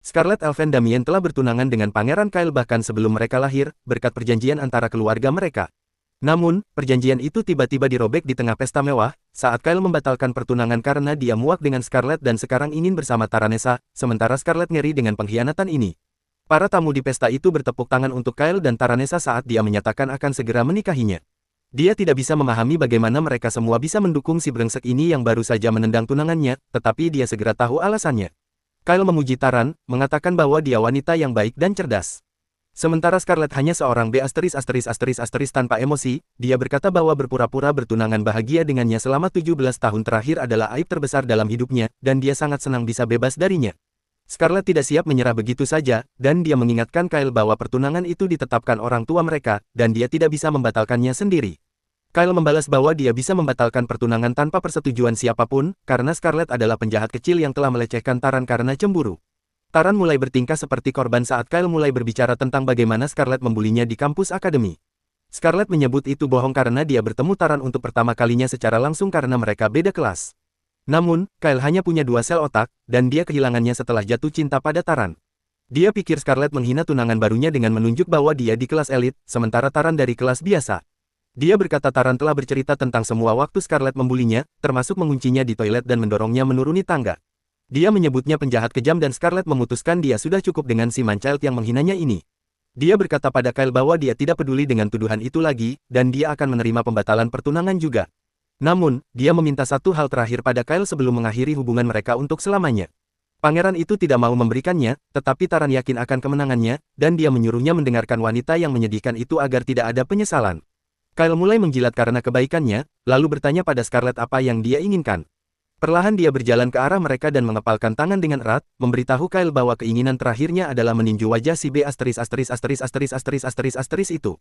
Scarlett Elven Damien telah bertunangan dengan Pangeran Kyle bahkan sebelum mereka lahir, berkat perjanjian antara keluarga mereka. Namun, perjanjian itu tiba-tiba dirobek di tengah pesta mewah, saat Kyle membatalkan pertunangan karena dia muak dengan Scarlett dan sekarang ingin bersama Taranessa, sementara Scarlett ngeri dengan pengkhianatan ini. Para tamu di pesta itu bertepuk tangan untuk Kyle dan Taranessa saat dia menyatakan akan segera menikahinya. Dia tidak bisa memahami bagaimana mereka semua bisa mendukung si brengsek ini yang baru saja menendang tunangannya, tetapi dia segera tahu alasannya. Kyle memuji Taran, mengatakan bahwa dia wanita yang baik dan cerdas. Sementara Scarlett hanya seorang B** tanpa emosi, dia berkata bahwa berpura-pura bertunangan bahagia dengannya selama 17 tahun terakhir adalah aib terbesar dalam hidupnya, dan dia sangat senang bisa bebas darinya. Scarlett tidak siap menyerah begitu saja, dan dia mengingatkan Kyle bahwa pertunangan itu ditetapkan orang tua mereka, dan dia tidak bisa membatalkannya sendiri. Kyle membalas bahwa dia bisa membatalkan pertunangan tanpa persetujuan siapapun, karena Scarlett adalah penjahat kecil yang telah melecehkan Taran karena cemburu. Taran mulai bertingkah seperti korban saat Kyle mulai berbicara tentang bagaimana Scarlett membulinya di kampus akademi. Scarlett menyebut itu bohong karena dia bertemu Taran untuk pertama kalinya secara langsung karena mereka beda kelas. Namun, Kyle hanya punya 2 sel otak, dan dia kehilangannya setelah jatuh cinta pada Taran. Dia pikir Scarlett menghina tunangan barunya dengan menunjuk bahwa dia di kelas elit, sementara Taran dari kelas biasa. Dia berkata Taran telah bercerita tentang semua waktu Scarlett membulinya, termasuk menguncinya di toilet dan mendorongnya menuruni tangga. Dia menyebutnya penjahat kejam dan Scarlett memutuskan dia sudah cukup dengan si man-child yang menghinanya ini. Dia berkata pada Kyle bahwa dia tidak peduli dengan tuduhan itu lagi, dan dia akan menerima pembatalan pertunangan juga. Namun, dia meminta satu hal terakhir pada Kyle sebelum mengakhiri hubungan mereka untuk selamanya. Pangeran itu tidak mau memberikannya, tetapi Taran yakin akan kemenangannya, dan dia menyuruhnya mendengarkan wanita yang menyedihkan itu agar tidak ada penyesalan. Kyle mulai menjilat karena kebaikannya, lalu bertanya pada Scarlett apa yang dia inginkan. Perlahan dia berjalan ke arah mereka dan mengepalkan tangan dengan erat, memberitahu Kyle bahwa keinginan terakhirnya adalah meninju wajah si B** itu.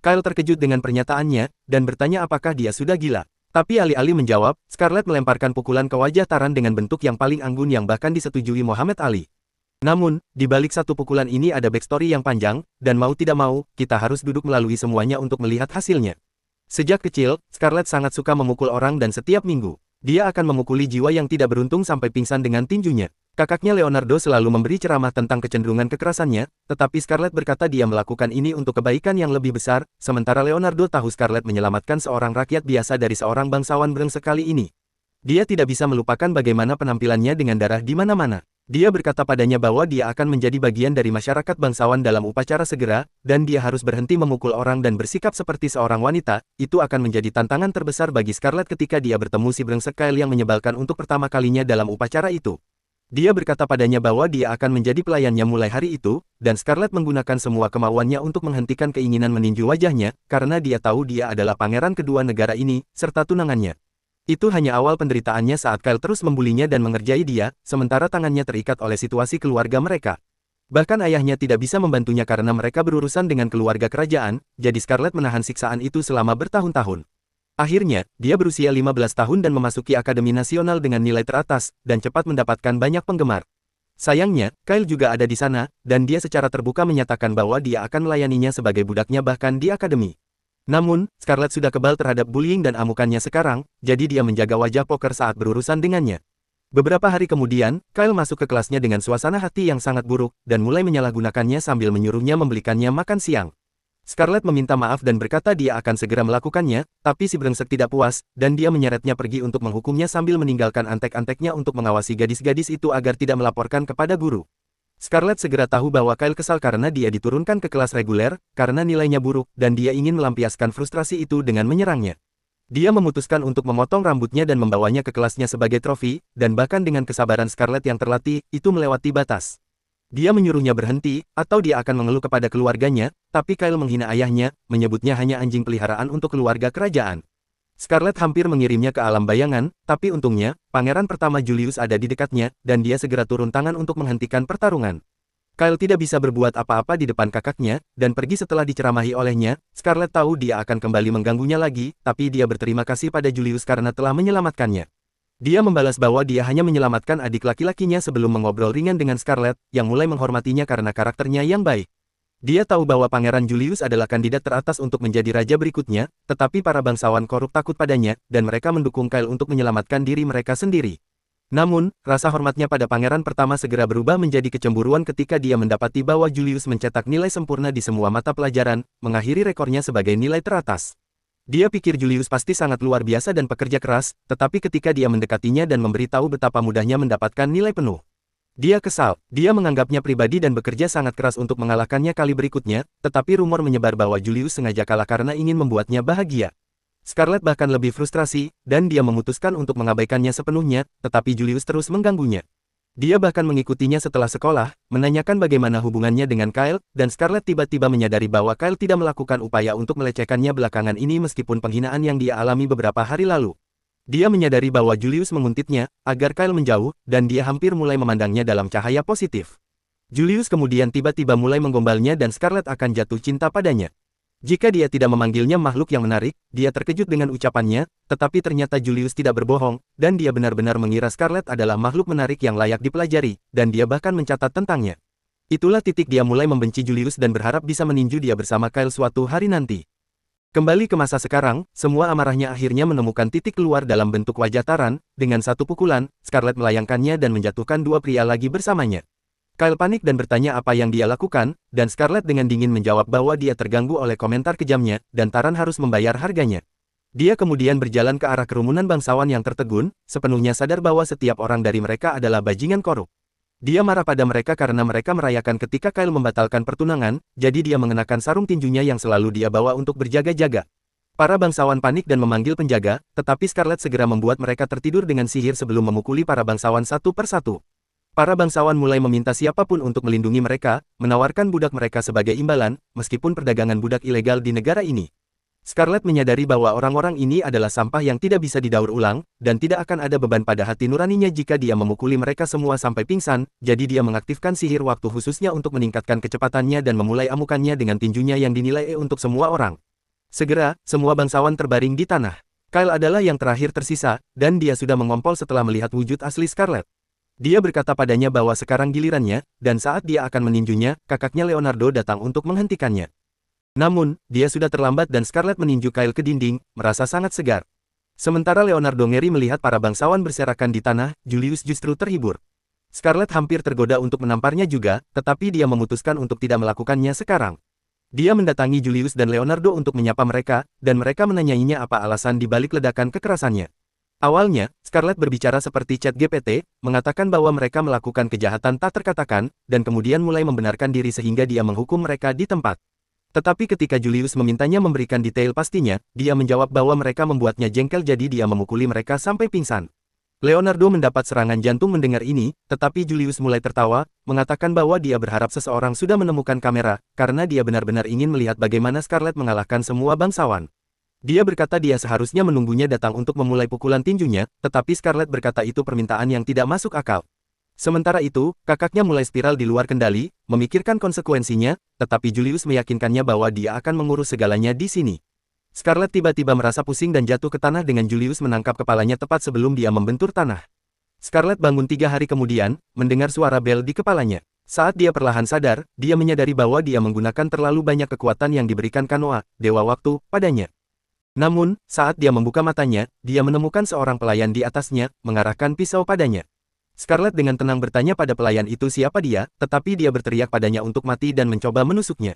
Kyle terkejut dengan pernyataannya, dan bertanya apakah dia sudah gila. Tapi alih-alih menjawab, Scarlett melemparkan pukulan ke wajah Taran dengan bentuk yang paling anggun yang bahkan disetujui Muhammad Ali. Namun, di balik satu pukulan ini ada backstory yang panjang, dan mau tidak mau, kita harus duduk melalui semuanya untuk melihat hasilnya. Sejak kecil, Scarlett sangat suka memukul orang dan setiap minggu, dia akan memukuli jiwa yang tidak beruntung sampai pingsan dengan tinjunya. Kakaknya Leonardo selalu memberi ceramah tentang kecenderungan kekerasannya, tetapi Scarlett berkata dia melakukan ini untuk kebaikan yang lebih besar, sementara Leonardo tahu Scarlett menyelamatkan seorang rakyat biasa dari seorang bangsawan brengsek kali ini. Dia tidak bisa melupakan bagaimana penampilannya dengan darah di mana-mana. Dia berkata padanya bahwa dia akan menjadi bagian dari masyarakat bangsawan dalam upacara segera, dan dia harus berhenti memukul orang dan bersikap seperti seorang wanita. Itu akan menjadi tantangan terbesar bagi Scarlett ketika dia bertemu si brengsek Kyle yang menyebalkan untuk pertama kalinya dalam upacara itu. Dia berkata padanya bahwa dia akan menjadi pelayannya mulai hari itu, dan Scarlett menggunakan semua kemauannya untuk menghentikan keinginan meninju wajahnya, karena dia tahu dia adalah pangeran kedua negara ini, serta tunangannya. Itu hanya awal penderitaannya saat Kyle terus membulinya dan mengerjai dia, sementara tangannya terikat oleh situasi keluarga mereka. Bahkan ayahnya tidak bisa membantunya karena mereka berurusan dengan keluarga kerajaan, jadi Scarlett menahan siksaan itu selama bertahun-tahun. Akhirnya, dia berusia 15 tahun dan memasuki Akademi Nasional dengan nilai teratas, dan cepat mendapatkan banyak penggemar. Sayangnya, Kyle juga ada di sana, dan dia secara terbuka menyatakan bahwa dia akan melayaninya sebagai budaknya bahkan di akademi. Namun, Scarlett sudah kebal terhadap bullying dan amukannya sekarang, jadi dia menjaga wajah poker saat berurusan dengannya. Beberapa hari kemudian, Kyle masuk ke kelasnya dengan suasana hati yang sangat buruk, dan mulai menyalahgunakannya sambil menyuruhnya membelikannya makan siang. Scarlett meminta maaf dan berkata dia akan segera melakukannya, tapi si brengsek tidak puas, dan dia menyeretnya pergi untuk menghukumnya sambil meninggalkan antek-anteknya untuk mengawasi gadis-gadis itu agar tidak melaporkan kepada guru. Scarlett segera tahu bahwa Kyle kesal karena dia diturunkan ke kelas reguler, karena nilainya buruk, dan dia ingin melampiaskan frustrasi itu dengan menyerangnya. Dia memutuskan untuk memotong rambutnya dan membawanya ke kelasnya sebagai trofi, dan bahkan dengan kesabaran Scarlett yang terlatih, itu melewati batas. Dia menyuruhnya berhenti, atau dia akan mengeluh kepada keluarganya, tapi Kyle menghina ayahnya, menyebutnya hanya anjing peliharaan untuk keluarga kerajaan. Scarlett hampir mengirimnya ke alam bayangan, tapi untungnya, pangeran pertama Julius ada di dekatnya, dan dia segera turun tangan untuk menghentikan pertarungan. Kyle tidak bisa berbuat apa-apa di depan kakaknya, dan pergi setelah diceramahi olehnya. Scarlett tahu dia akan kembali mengganggunya lagi, tapi dia berterima kasih pada Julius karena telah menyelamatkannya. Dia membalas bahwa dia hanya menyelamatkan adik laki-lakinya sebelum mengobrol ringan dengan Scarlett, yang mulai menghormatinya karena karakternya yang baik. Dia tahu bahwa Pangeran Julius adalah kandidat teratas untuk menjadi raja berikutnya, tetapi para bangsawan korup takut padanya, dan mereka mendukung Kyle untuk menyelamatkan diri mereka sendiri. Namun, rasa hormatnya pada pangeran pertama segera berubah menjadi kecemburuan ketika dia mendapati bahwa Julius mencetak nilai sempurna di semua mata pelajaran, mengakhiri rekornya sebagai nilai teratas. Dia pikir Julius pasti sangat luar biasa dan pekerja keras, tetapi ketika dia mendekatinya dan memberitahu betapa mudahnya mendapatkan nilai penuh, dia kesal. Dia menganggapnya pribadi dan bekerja sangat keras untuk mengalahkannya kali berikutnya, tetapi rumor menyebar bahwa Julius sengaja kalah karena ingin membuatnya bahagia. Scarlett bahkan lebih frustrasi, dan dia memutuskan untuk mengabaikannya sepenuhnya, tetapi Julius terus mengganggunya. Dia bahkan mengikutinya setelah sekolah, menanyakan bagaimana hubungannya dengan Kyle, dan Scarlett tiba-tiba menyadari bahwa Kyle tidak melakukan upaya untuk melecehkannya belakangan ini meskipun penghinaan yang dia alami beberapa hari lalu. Dia menyadari bahwa Julius menguntitnya, agar Kyle menjauh, dan dia hampir mulai memandangnya dalam cahaya positif. Julius kemudian tiba-tiba mulai menggombalnya dan Scarlett akan jatuh cinta padanya. Jika dia tidak memanggilnya makhluk yang menarik, dia terkejut dengan ucapannya, tetapi ternyata Julius tidak berbohong, dan dia benar-benar mengira Scarlett adalah makhluk menarik yang layak dipelajari, dan dia bahkan mencatat tentangnya. Itulah titik dia mulai membenci Julius dan berharap bisa meninju dia bersama Kyle suatu hari nanti. Kembali ke masa sekarang, semua amarahnya akhirnya menemukan titik keluar dalam bentuk wajah Taran, dengan satu pukulan, Scarlett melayangkannya dan menjatuhkan dua pria lagi bersamanya. Kyle panik dan bertanya apa yang dia lakukan, dan Scarlett dengan dingin menjawab bahwa dia terganggu oleh komentar kejamnya, dan Taran harus membayar harganya. Dia kemudian berjalan ke arah kerumunan bangsawan yang tertegun, sepenuhnya sadar bahwa setiap orang dari mereka adalah bajingan korup. Dia marah pada mereka karena mereka merayakan ketika Kyle membatalkan pertunangan, jadi dia mengenakan sarung tinjunya yang selalu dia bawa untuk berjaga-jaga. Para bangsawan panik dan memanggil penjaga, tetapi Scarlett segera membuat mereka tertidur dengan sihir sebelum memukuli para bangsawan satu persatu. Para bangsawan mulai meminta siapapun untuk melindungi mereka, menawarkan budak mereka sebagai imbalan, meskipun perdagangan budak ilegal di negara ini. Scarlett menyadari bahwa orang-orang ini adalah sampah yang tidak bisa didaur ulang, dan tidak akan ada beban pada hati nuraninya jika dia memukuli mereka semua sampai pingsan, jadi dia mengaktifkan sihir waktu khususnya untuk meningkatkan kecepatannya dan memulai amukannya dengan tinjunya yang dinilai untuk semua orang. Segera, semua bangsawan terbaring di tanah. Kyle adalah yang terakhir tersisa, dan dia sudah mengompol setelah melihat wujud asli Scarlett. Dia berkata padanya bahwa sekarang gilirannya, dan saat dia akan meninjunya, kakaknya Leonardo datang untuk menghentikannya. Namun, dia sudah terlambat dan Scarlett meninju Kyle ke dinding, merasa sangat segar. Sementara Leonardo ngeri melihat para bangsawan berserakan di tanah, Julius justru terhibur. Scarlett hampir tergoda untuk menamparnya juga, tetapi dia memutuskan untuk tidak melakukannya sekarang. Dia mendatangi Julius dan Leonardo untuk menyapa mereka, dan mereka menanyainya apa alasan di balik ledakan kekerasannya. Awalnya, Scarlett berbicara seperti ChatGPT, mengatakan bahwa mereka melakukan kejahatan tak terkatakan, dan kemudian mulai membenarkan diri sehingga dia menghukum mereka di tempat. Tetapi ketika Julius memintanya memberikan detail pastinya, dia menjawab bahwa mereka membuatnya jengkel jadi dia memukuli mereka sampai pingsan. Leonardo mendapat serangan jantung mendengar ini, tetapi Julius mulai tertawa, mengatakan bahwa dia berharap seseorang sudah menemukan kamera, karena dia benar-benar ingin melihat bagaimana Scarlett mengalahkan semua bangsawan. Dia berkata dia seharusnya menunggunya datang untuk memulai pukulan tinjunya, tetapi Scarlett berkata itu permintaan yang tidak masuk akal. Sementara itu, kakaknya mulai spiral di luar kendali, memikirkan konsekuensinya, tetapi Julius meyakinkannya bahwa dia akan mengurus segalanya di sini. Scarlett tiba-tiba merasa pusing dan jatuh ke tanah dengan Julius menangkap kepalanya tepat sebelum dia membentur tanah. Scarlett bangun 3 hari kemudian, mendengar suara bel di kepalanya. Saat dia perlahan sadar, dia menyadari bahwa dia menggunakan terlalu banyak kekuatan yang diberikan Kanoa, Dewa Waktu, padanya. Namun, saat dia membuka matanya, dia menemukan seorang pelayan di atasnya, mengarahkan pisau padanya. Scarlett dengan tenang bertanya pada pelayan itu siapa dia, tetapi dia berteriak padanya untuk mati dan mencoba menusuknya.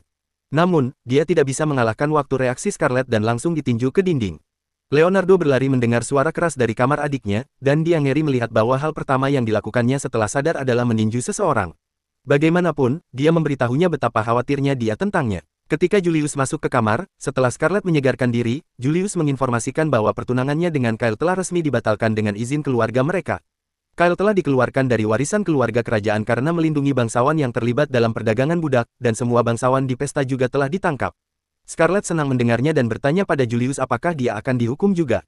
Namun, dia tidak bisa mengalahkan waktu reaksi Scarlett dan langsung ditinju ke dinding. Leonardo berlari mendengar suara keras dari kamar adiknya, dan dia ngeri melihat bahwa hal pertama yang dilakukannya setelah sadar adalah meninju seseorang. Bagaimanapun, dia memberitahunya betapa khawatirnya dia tentangnya. Ketika Julius masuk ke kamar, setelah Scarlett menyegarkan diri, Julius menginformasikan bahwa pertunangannya dengan Kyle telah resmi dibatalkan dengan izin keluarga mereka. Kyle telah dikeluarkan dari warisan keluarga kerajaan karena melindungi bangsawan yang terlibat dalam perdagangan budak, dan semua bangsawan di pesta juga telah ditangkap. Scarlett senang mendengarnya dan bertanya pada Julius apakah dia akan dihukum juga.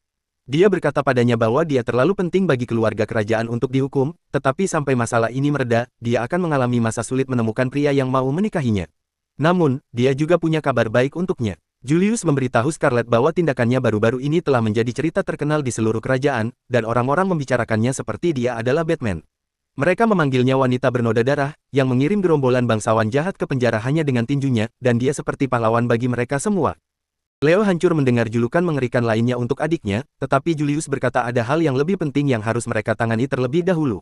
Dia berkata padanya bahwa dia terlalu penting bagi keluarga kerajaan untuk dihukum, tetapi sampai masalah ini mereda, dia akan mengalami masa sulit menemukan pria yang mau menikahinya. Namun, dia juga punya kabar baik untuknya. Julius memberitahu Scarlett bahwa tindakannya baru-baru ini telah menjadi cerita terkenal di seluruh kerajaan, dan orang-orang membicarakannya seperti dia adalah Batman. Mereka memanggilnya wanita bernoda darah, yang mengirim gerombolan bangsawan jahat ke penjara hanya dengan tinjunya, dan dia seperti pahlawan bagi mereka semua. Leo hancur mendengar julukan mengerikan lainnya untuk adiknya, tetapi Julius berkata ada hal yang lebih penting yang harus mereka tangani terlebih dahulu.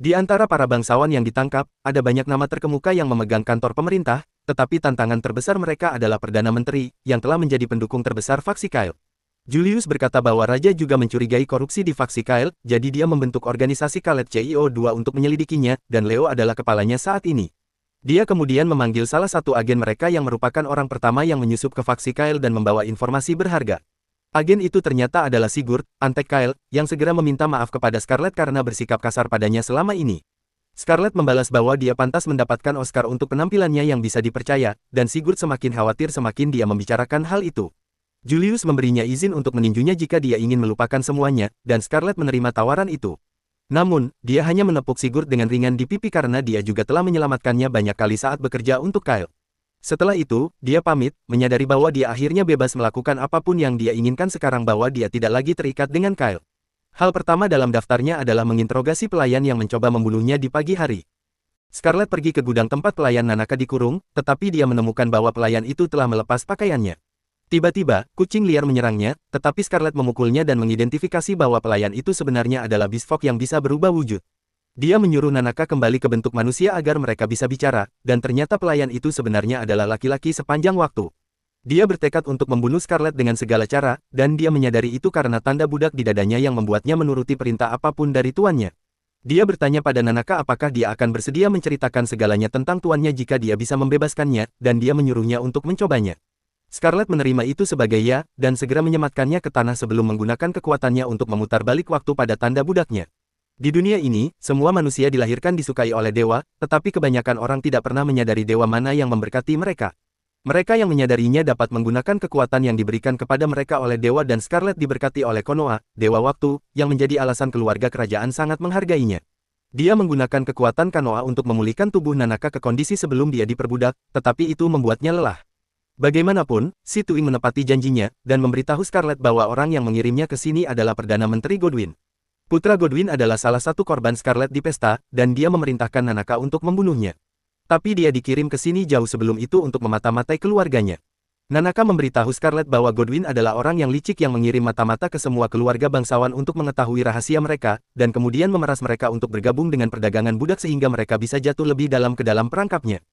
Di antara para bangsawan yang ditangkap, ada banyak nama terkemuka yang memegang kantor pemerintah, tetapi tantangan terbesar mereka adalah Perdana Menteri, yang telah menjadi pendukung terbesar faksi Kyle. Julius berkata bahwa Raja juga mencurigai korupsi di faksi Kyle, jadi dia membentuk organisasi Kalet CIO2 untuk menyelidikinya, dan Leo adalah kepalanya saat ini. Dia kemudian memanggil salah satu agen mereka yang merupakan orang pertama yang menyusup ke faksi Kyle dan membawa informasi berharga. Agen itu ternyata adalah Sigurd, antek Kyle, yang segera meminta maaf kepada Scarlet karena bersikap kasar padanya selama ini. Scarlet membalas bahwa dia pantas mendapatkan Oscar untuk penampilannya yang bisa dipercaya, dan Sigurd semakin khawatir semakin dia membicarakan hal itu. Julius memberinya izin untuk meninjunya jika dia ingin melupakan semuanya, dan Scarlet menerima tawaran itu. Namun, dia hanya menepuk Sigurd dengan ringan di pipi karena dia juga telah menyelamatkannya banyak kali saat bekerja untuk Kyle. Setelah itu, dia pamit, menyadari bahwa dia akhirnya bebas melakukan apapun yang dia inginkan sekarang bahwa dia tidak lagi terikat dengan Kyle. Hal pertama dalam daftarnya adalah menginterogasi pelayan yang mencoba membunuhnya di pagi hari. Scarlet pergi ke gudang tempat pelayan Nanaka dikurung, tetapi dia menemukan bahwa pelayan itu telah melepas pakaiannya. Tiba-tiba, kucing liar menyerangnya, tetapi Scarlet memukulnya dan mengidentifikasi bahwa pelayan itu sebenarnya adalah Beast Folk yang bisa berubah wujud. Dia menyuruh Nanaka kembali ke bentuk manusia agar mereka bisa bicara, dan ternyata pelayan itu sebenarnya adalah laki-laki sepanjang waktu. Dia bertekad untuk membunuh Scarlet dengan segala cara, dan dia menyadari itu karena tanda budak di dadanya yang membuatnya menuruti perintah apapun dari tuannya. Dia bertanya pada Nanaka apakah dia akan bersedia menceritakan segalanya tentang tuannya jika dia bisa membebaskannya, dan dia menyuruhnya untuk mencobanya. Scarlet menerima itu sebagai ya, dan segera menyematkannya ke tanah sebelum menggunakan kekuatannya untuk memutar balik waktu pada tanda budaknya. Di dunia ini, semua manusia dilahirkan disukai oleh dewa, tetapi kebanyakan orang tidak pernah menyadari dewa mana yang memberkati mereka. Mereka yang menyadarinya dapat menggunakan kekuatan yang diberikan kepada mereka oleh dewa dan Scarlet diberkati oleh Konoha, dewa waktu, yang menjadi alasan keluarga kerajaan sangat menghargainya. Dia menggunakan kekuatan Konoha untuk memulihkan tubuh Nanaka ke kondisi sebelum dia diperbudak, tetapi itu membuatnya lelah. Bagaimanapun, si Tuing menepati janjinya, dan memberitahu Scarlet bahwa orang yang mengirimnya ke sini adalah Perdana Menteri Godwin. Putra Godwin adalah salah satu korban Scarlet di pesta, dan dia memerintahkan Nanaka untuk membunuhnya. Tapi dia dikirim ke sini jauh sebelum itu untuk memata-matai keluarganya. Nanaka memberitahu Scarlet bahwa Godwin adalah orang yang licik yang mengirim mata-mata ke semua keluarga bangsawan untuk mengetahui rahasia mereka, dan kemudian memeras mereka untuk bergabung dengan perdagangan budak sehingga mereka bisa jatuh lebih dalam ke dalam perangkapnya.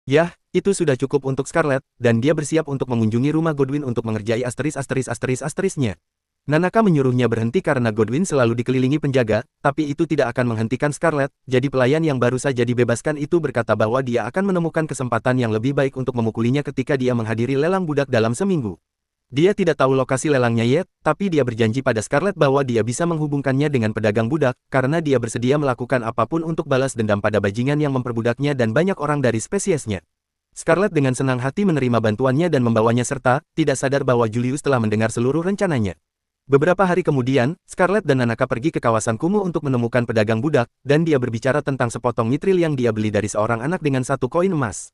Yah, itu sudah cukup untuk Scarlet, dan dia bersiap untuk mengunjungi rumah Godwin untuk mengerjai asterisnya. Nanaka menyuruhnya berhenti karena Godwin selalu dikelilingi penjaga, tapi itu tidak akan menghentikan Scarlet, jadi pelayan yang baru saja dibebaskan itu berkata bahwa dia akan menemukan kesempatan yang lebih baik untuk memukulinya ketika dia menghadiri lelang budak dalam seminggu. Dia tidak tahu lokasi lelangnya yet, tapi dia berjanji pada Scarlet bahwa dia bisa menghubungkannya dengan pedagang budak, karena dia bersedia melakukan apapun untuk balas dendam pada bajingan yang memperbudaknya dan banyak orang dari spesiesnya. Scarlet dengan senang hati menerima bantuannya dan membawanya serta, tidak sadar bahwa Julius telah mendengar seluruh rencananya. Beberapa hari kemudian, Scarlet dan Nanaka pergi ke kawasan kumuh untuk menemukan pedagang budak, dan dia berbicara tentang sepotong mitril yang dia beli dari seorang anak dengan 1 koin emas.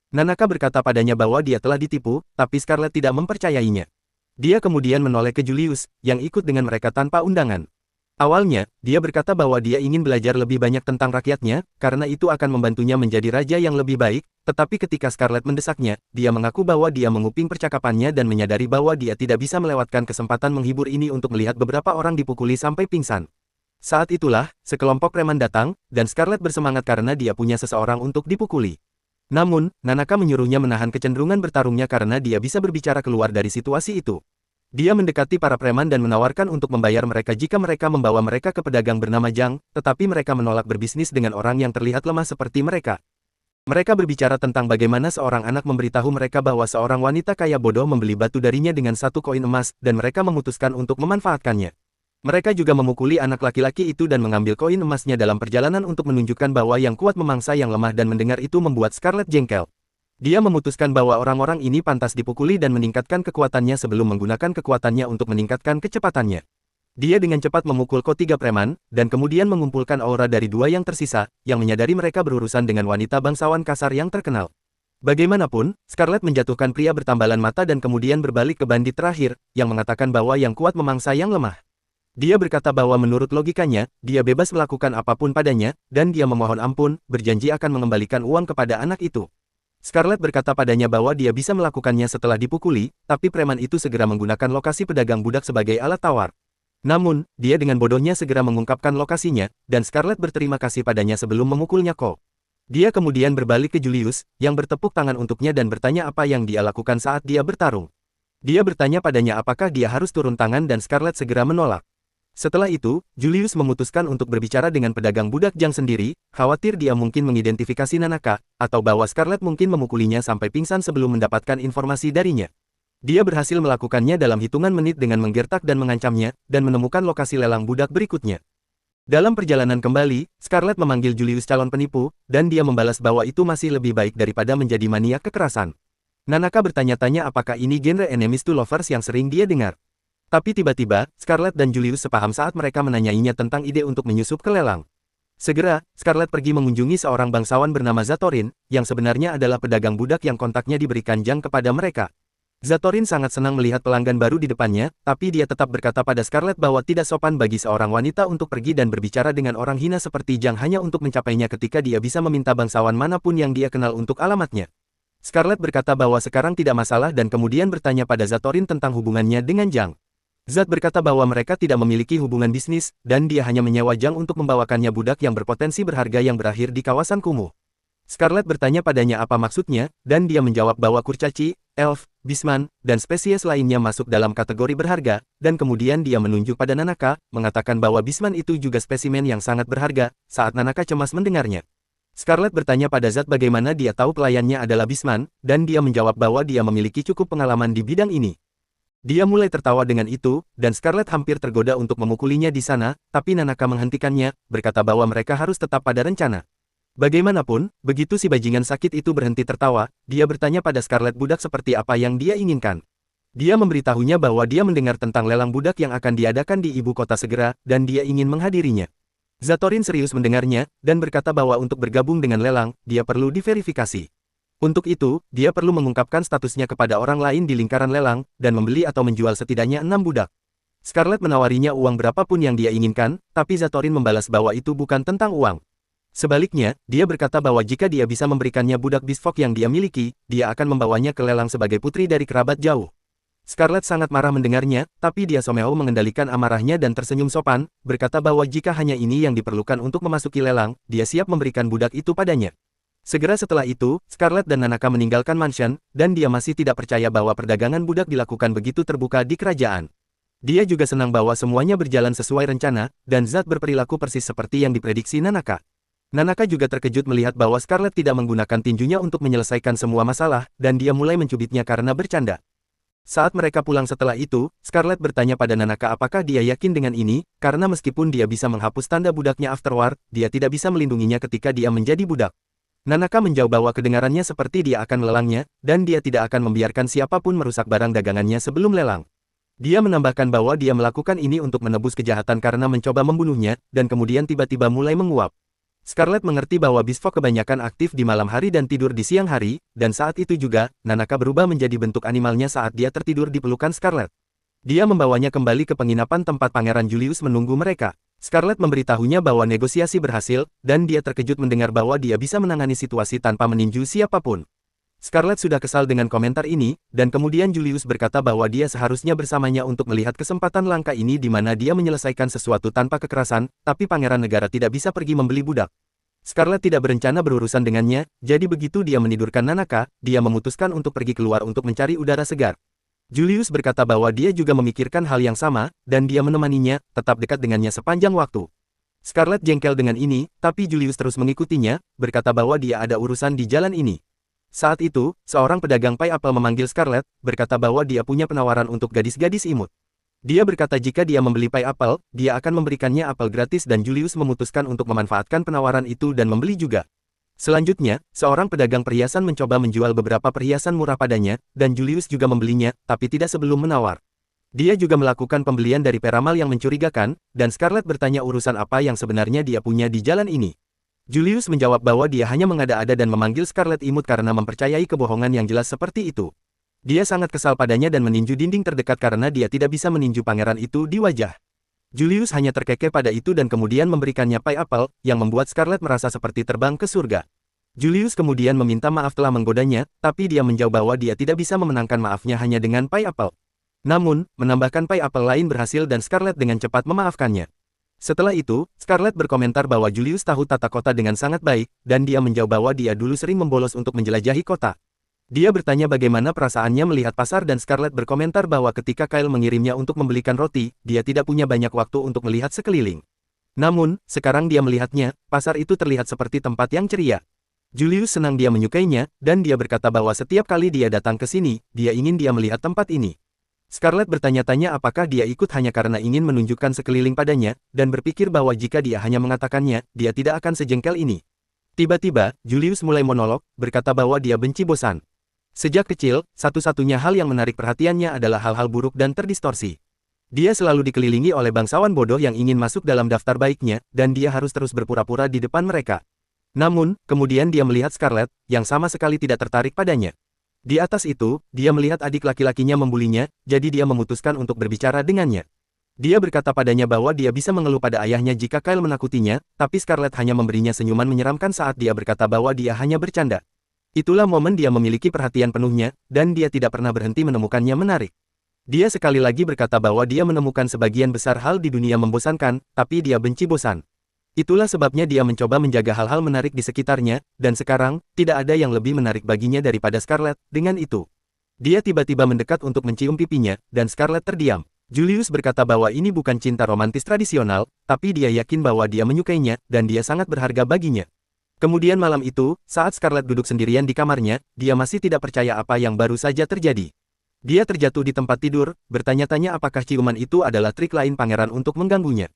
Nanaka berkata padanya bahwa dia telah ditipu, tapi Scarlet tidak mempercayainya. Dia kemudian menoleh ke Julius, yang ikut dengan mereka tanpa undangan. Awalnya, dia berkata bahwa dia ingin belajar lebih banyak tentang rakyatnya, karena itu akan membantunya menjadi raja yang lebih baik, tetapi ketika Scarlet mendesaknya, dia mengaku bahwa dia menguping percakapannya dan menyadari bahwa dia tidak bisa melewatkan kesempatan menghibur ini untuk melihat beberapa orang dipukuli sampai pingsan. Saat itulah, sekelompok preman datang, dan Scarlet bersemangat karena dia punya seseorang untuk dipukuli. Namun, Nanaka menyuruhnya menahan kecenderungan bertarungnya karena dia bisa berbicara keluar dari situasi itu. Dia mendekati para preman dan menawarkan untuk membayar mereka jika mereka membawa mereka ke pedagang bernama Jang, tetapi mereka menolak berbisnis dengan orang yang terlihat lemah seperti mereka. Mereka berbicara tentang bagaimana seorang anak memberitahu mereka bahwa seorang wanita kaya bodoh membeli batu darinya dengan 1 koin emas, dan mereka memutuskan untuk memanfaatkannya. Mereka juga memukuli anak laki-laki itu dan mengambil koin emasnya dalam perjalanan untuk menunjukkan bahwa yang kuat memangsa yang lemah dan mendengar itu membuat Scarlet jengkel. Dia memutuskan bahwa orang-orang ini pantas dipukuli dan meningkatkan kekuatannya sebelum menggunakan kekuatannya untuk meningkatkan kecepatannya. Dia dengan cepat memukul ketiga preman, dan kemudian mengumpulkan aura dari 2 yang tersisa, yang menyadari mereka berurusan dengan wanita bangsawan kasar yang terkenal. Bagaimanapun, Scarlet menjatuhkan pria bertambalan mata dan kemudian berbalik ke bandit terakhir, yang mengatakan bahwa yang kuat memangsa yang lemah. Dia berkata bahwa menurut logikanya, dia bebas melakukan apapun padanya, dan dia memohon ampun, berjanji akan mengembalikan uang kepada anak itu. Scarlett berkata padanya bahwa dia bisa melakukannya setelah dipukuli, tapi preman itu segera menggunakan lokasi pedagang budak sebagai alat tawar. Namun, dia dengan bodohnya segera mengungkapkan lokasinya, dan Scarlett berterima kasih padanya sebelum memukulnya Ko. Dia kemudian berbalik ke Julius, yang bertepuk tangan untuknya dan bertanya apa yang dia lakukan saat dia bertarung. Dia bertanya padanya apakah dia harus turun tangan dan Scarlett segera menolak. Setelah itu, Julius memutuskan untuk berbicara dengan pedagang budak Jang sendiri, khawatir dia mungkin mengidentifikasi Nanaka, atau bahwa Scarlett mungkin memukulinya sampai pingsan sebelum mendapatkan informasi darinya. Dia berhasil melakukannya dalam hitungan menit dengan menggertak dan mengancamnya, dan menemukan lokasi lelang budak berikutnya. Dalam perjalanan kembali, Scarlett memanggil Julius calon penipu, dan dia membalas bahwa itu masih lebih baik daripada menjadi maniak kekerasan. Nanaka bertanya-tanya apakah ini genre enemies to lovers yang sering dia dengar. Tapi tiba-tiba, Scarlett dan Julius sepaham saat mereka menanyainya tentang ide untuk menyusup ke lelang. Segera, Scarlett pergi mengunjungi seorang bangsawan bernama Zatorin, yang sebenarnya adalah pedagang budak yang kontaknya diberikan Jang kepada mereka. Zatorin sangat senang melihat pelanggan baru di depannya, tapi dia tetap berkata pada Scarlett bahwa tidak sopan bagi seorang wanita untuk pergi dan berbicara dengan orang hina seperti Jang hanya untuk mencapainya ketika dia bisa meminta bangsawan manapun yang dia kenal untuk alamatnya. Scarlett berkata bahwa sekarang tidak masalah dan kemudian bertanya pada Zatorin tentang hubungannya dengan Jang. Zat berkata bahwa mereka tidak memiliki hubungan bisnis, dan dia hanya menyewa Jang untuk membawakannya budak yang berpotensi berharga yang berakhir di kawasan kumuh. Scarlett bertanya padanya apa maksudnya, dan dia menjawab bahwa kurcaci, elf, bisman, dan spesies lainnya masuk dalam kategori berharga, dan kemudian dia menunjuk pada Nanaka, mengatakan bahwa bisman itu juga spesimen yang sangat berharga, saat Nanaka cemas mendengarnya. Scarlett bertanya pada Zat bagaimana dia tahu pelayannya adalah bisman, dan dia menjawab bahwa dia memiliki cukup pengalaman di bidang ini. Dia mulai tertawa dengan itu, dan Scarlett hampir tergoda untuk memukulinya di sana, tapi Nanaka menghentikannya, berkata bahwa mereka harus tetap pada rencana. Bagaimanapun, begitu si bajingan sakit itu berhenti tertawa, dia bertanya pada Scarlett budak seperti apa yang dia inginkan. Dia memberitahunya bahwa dia mendengar tentang lelang budak yang akan diadakan di ibu kota segera, dan dia ingin menghadirinya. Zatorin serius mendengarnya, dan berkata bahwa untuk bergabung dengan lelang, dia perlu diverifikasi. Untuk itu, dia perlu mengungkapkan statusnya kepada orang lain di lingkaran lelang, dan membeli atau menjual setidaknya 6 budak. Scarlett menawarinya uang berapapun yang dia inginkan, tapi Zatorin membalas bahwa itu bukan tentang uang. Sebaliknya, dia berkata bahwa jika dia bisa memberikannya budak Bisfok yang dia miliki, dia akan membawanya ke lelang sebagai putri dari kerabat jauh. Scarlett sangat marah mendengarnya, tapi dia somehow mengendalikan amarahnya dan tersenyum sopan, berkata bahwa jika hanya ini yang diperlukan untuk memasuki lelang, dia siap memberikan budak itu padanya. Segera setelah itu, Scarlett dan Nanaka meninggalkan mansion, dan dia masih tidak percaya bahwa perdagangan budak dilakukan begitu terbuka di kerajaan. Dia juga senang bahwa semuanya berjalan sesuai rencana, dan Zat berperilaku persis seperti yang diprediksi Nanaka. Nanaka juga terkejut melihat bahwa Scarlett tidak menggunakan tinjunya untuk menyelesaikan semua masalah, dan dia mulai mencubitnya karena bercanda. Saat mereka pulang setelah itu, Scarlett bertanya pada Nanaka apakah dia yakin dengan ini, karena meskipun dia bisa menghapus tanda budaknya afterward, dia tidak bisa melindunginya ketika dia menjadi budak. Nanaka menjawab bahwa kedengarannya seperti dia akan melelangnya, dan dia tidak akan membiarkan siapapun merusak barang dagangannya sebelum lelang. Dia menambahkan bahwa dia melakukan ini untuk menebus kejahatan karena mencoba membunuhnya, dan kemudian tiba-tiba mulai menguap. Scarlett mengerti bahwa Bisfok kebanyakan aktif di malam hari dan tidur di siang hari, dan saat itu juga, Nanaka berubah menjadi bentuk animalnya saat dia tertidur di pelukan Scarlett. Dia membawanya kembali ke penginapan tempat Pangeran Julius menunggu mereka. Scarlett memberitahunya bahwa negosiasi berhasil, dan dia terkejut mendengar bahwa dia bisa menangani situasi tanpa meninju siapapun. Scarlett sudah kesal dengan komentar ini, dan kemudian Julius berkata bahwa dia seharusnya bersamanya untuk melihat kesempatan langka ini di mana dia menyelesaikan sesuatu tanpa kekerasan, tapi Pangeran Negara tidak bisa pergi membeli budak. Scarlett tidak berencana berurusan dengannya, jadi begitu dia menidurkan Nanaka, dia memutuskan untuk pergi keluar untuk mencari udara segar. Julius berkata bahwa dia juga memikirkan hal yang sama, dan dia menemaninya, tetap dekat dengannya sepanjang waktu. Scarlett jengkel dengan ini, tapi Julius terus mengikutinya, berkata bahwa dia ada urusan di jalan ini. Saat itu, seorang pedagang pai apel memanggil Scarlett, berkata bahwa dia punya penawaran untuk gadis-gadis imut. Dia berkata jika dia membeli pai apel, dia akan memberikannya apel gratis dan Julius memutuskan untuk memanfaatkan penawaran itu dan membeli juga. Selanjutnya, seorang pedagang perhiasan mencoba menjual beberapa perhiasan murah padanya, dan Julius juga membelinya, tapi tidak sebelum menawar. Dia juga melakukan pembelian dari peramal yang mencurigakan, dan Scarlett bertanya urusan apa yang sebenarnya dia punya di jalan ini. Julius menjawab bahwa dia hanya mengada-ada dan memanggil Scarlett imut karena mempercayai kebohongan yang jelas seperti itu. Dia sangat kesal padanya dan meninju dinding terdekat karena dia tidak bisa meninju pangeran itu di wajah. Julius hanya terkekeh pada itu dan kemudian memberikannya pai apel, yang membuat Scarlett merasa seperti terbang ke surga. Julius kemudian meminta maaf telah menggodanya, tapi dia menjawab bahwa dia tidak bisa memenangkan maafnya hanya dengan pie apple. Namun, menambahkan pie apple lain berhasil dan Scarlet dengan cepat memaafkannya. Setelah itu, Scarlet berkomentar bahwa Julius tahu tata kota dengan sangat baik, dan dia menjawab bahwa dia dulu sering membolos untuk menjelajahi kota. Dia bertanya bagaimana perasaannya melihat pasar dan Scarlet berkomentar bahwa ketika Kyle mengirimnya untuk membelikan roti, dia tidak punya banyak waktu untuk melihat sekeliling. Namun, sekarang dia melihatnya, pasar itu terlihat seperti tempat yang ceria. Julius senang dia menyukainya, dan dia berkata bahwa setiap kali dia datang ke sini, dia ingin dia melihat tempat ini. Scarlet bertanya-tanya apakah dia ikut hanya karena ingin menunjukkan sekeliling padanya, dan berpikir bahwa jika dia hanya mengatakannya, dia tidak akan sejengkel ini. Tiba-tiba, Julius mulai monolog, berkata bahwa dia benci bosan. Sejak kecil, satu-satunya hal yang menarik perhatiannya adalah hal-hal buruk dan terdistorsi. Dia selalu dikelilingi oleh bangsawan bodoh yang ingin masuk dalam daftar baiknya, dan dia harus terus berpura-pura di depan mereka. Namun, kemudian dia melihat Scarlet, yang sama sekali tidak tertarik padanya. Di atas itu, dia melihat adik laki-lakinya membulinya, jadi dia memutuskan untuk berbicara dengannya. Dia berkata padanya bahwa dia bisa mengeluh pada ayahnya jika Kyle menakutinya, tapi Scarlet hanya memberinya senyuman menyeramkan saat dia berkata bahwa dia hanya bercanda. Itulah momen dia memiliki perhatian penuhnya, dan dia tidak pernah berhenti menemukannya menarik. Dia sekali lagi berkata bahwa dia menemukan sebagian besar hal di dunia membosankan, tapi dia benci bosan. Itulah sebabnya dia mencoba menjaga hal-hal menarik di sekitarnya, dan sekarang, tidak ada yang lebih menarik baginya daripada Scarlet. Dengan itu, dia tiba-tiba mendekat untuk mencium pipinya, dan Scarlet terdiam. Julius berkata bahwa ini bukan cinta romantis tradisional, tapi dia yakin bahwa dia menyukainya, dan dia sangat berharga baginya. Kemudian malam itu, saat Scarlet duduk sendirian di kamarnya, dia masih tidak percaya apa yang baru saja terjadi. Dia terjatuh di tempat tidur, bertanya-tanya apakah ciuman itu adalah trik lain pangeran untuk mengganggunya.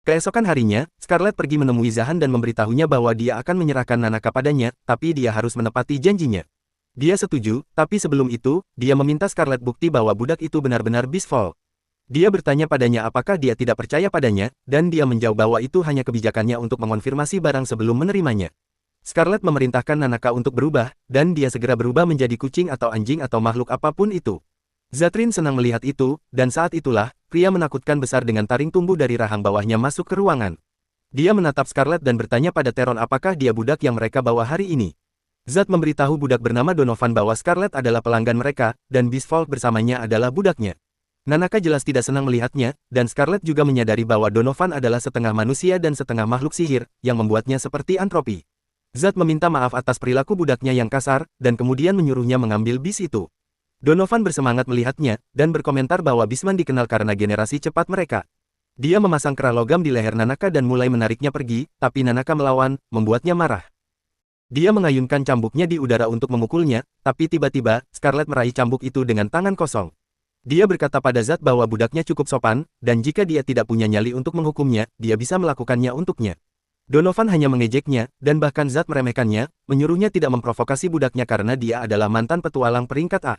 Keesokan harinya, Scarlet pergi menemui Zahan dan memberitahunya bahwa dia akan menyerahkan Nanaka padanya, tapi dia harus menepati janjinya. Dia setuju, tapi sebelum itu, dia meminta Scarlet bukti bahwa budak itu benar-benar Beastfall. Dia bertanya padanya apakah dia tidak percaya padanya, dan dia menjawab bahwa itu hanya kebijakannya untuk mengonfirmasi barang sebelum menerimanya. Scarlet memerintahkan Nanaka untuk berubah, dan dia segera berubah menjadi kucing atau anjing atau makhluk apapun itu. Zatrin senang melihat itu, dan saat itulah, pria menakutkan besar dengan taring tumbuh dari rahang bawahnya masuk ke ruangan. Dia menatap Scarlet dan bertanya pada Teron apakah dia budak yang mereka bawa hari ini. Zat memberitahu budak bernama Donovan bahwa Scarlet adalah pelanggan mereka, dan Beastfall bersamanya adalah budaknya. Nanaka jelas tidak senang melihatnya, dan Scarlet juga menyadari bahwa Donovan adalah setengah manusia dan setengah makhluk sihir, yang membuatnya seperti antropi. Zat meminta maaf atas perilaku budaknya yang kasar, dan kemudian menyuruhnya mengambil bis itu. Donovan bersemangat melihatnya, dan berkomentar bahwa Bisman dikenal karena generasi cepat mereka. Dia memasang kera logam di leher Nanaka dan mulai menariknya pergi, tapi Nanaka melawan, membuatnya marah. Dia mengayunkan cambuknya di udara untuk memukulnya, tapi tiba-tiba, Scarlet meraih cambuk itu dengan tangan kosong. Dia berkata pada Zat bahwa budaknya cukup sopan, dan jika dia tidak punya nyali untuk menghukumnya, dia bisa melakukannya untuknya. Donovan hanya mengejeknya, dan bahkan Zat meremehkannya, menyuruhnya tidak memprovokasi budaknya karena dia adalah mantan petualang peringkat A.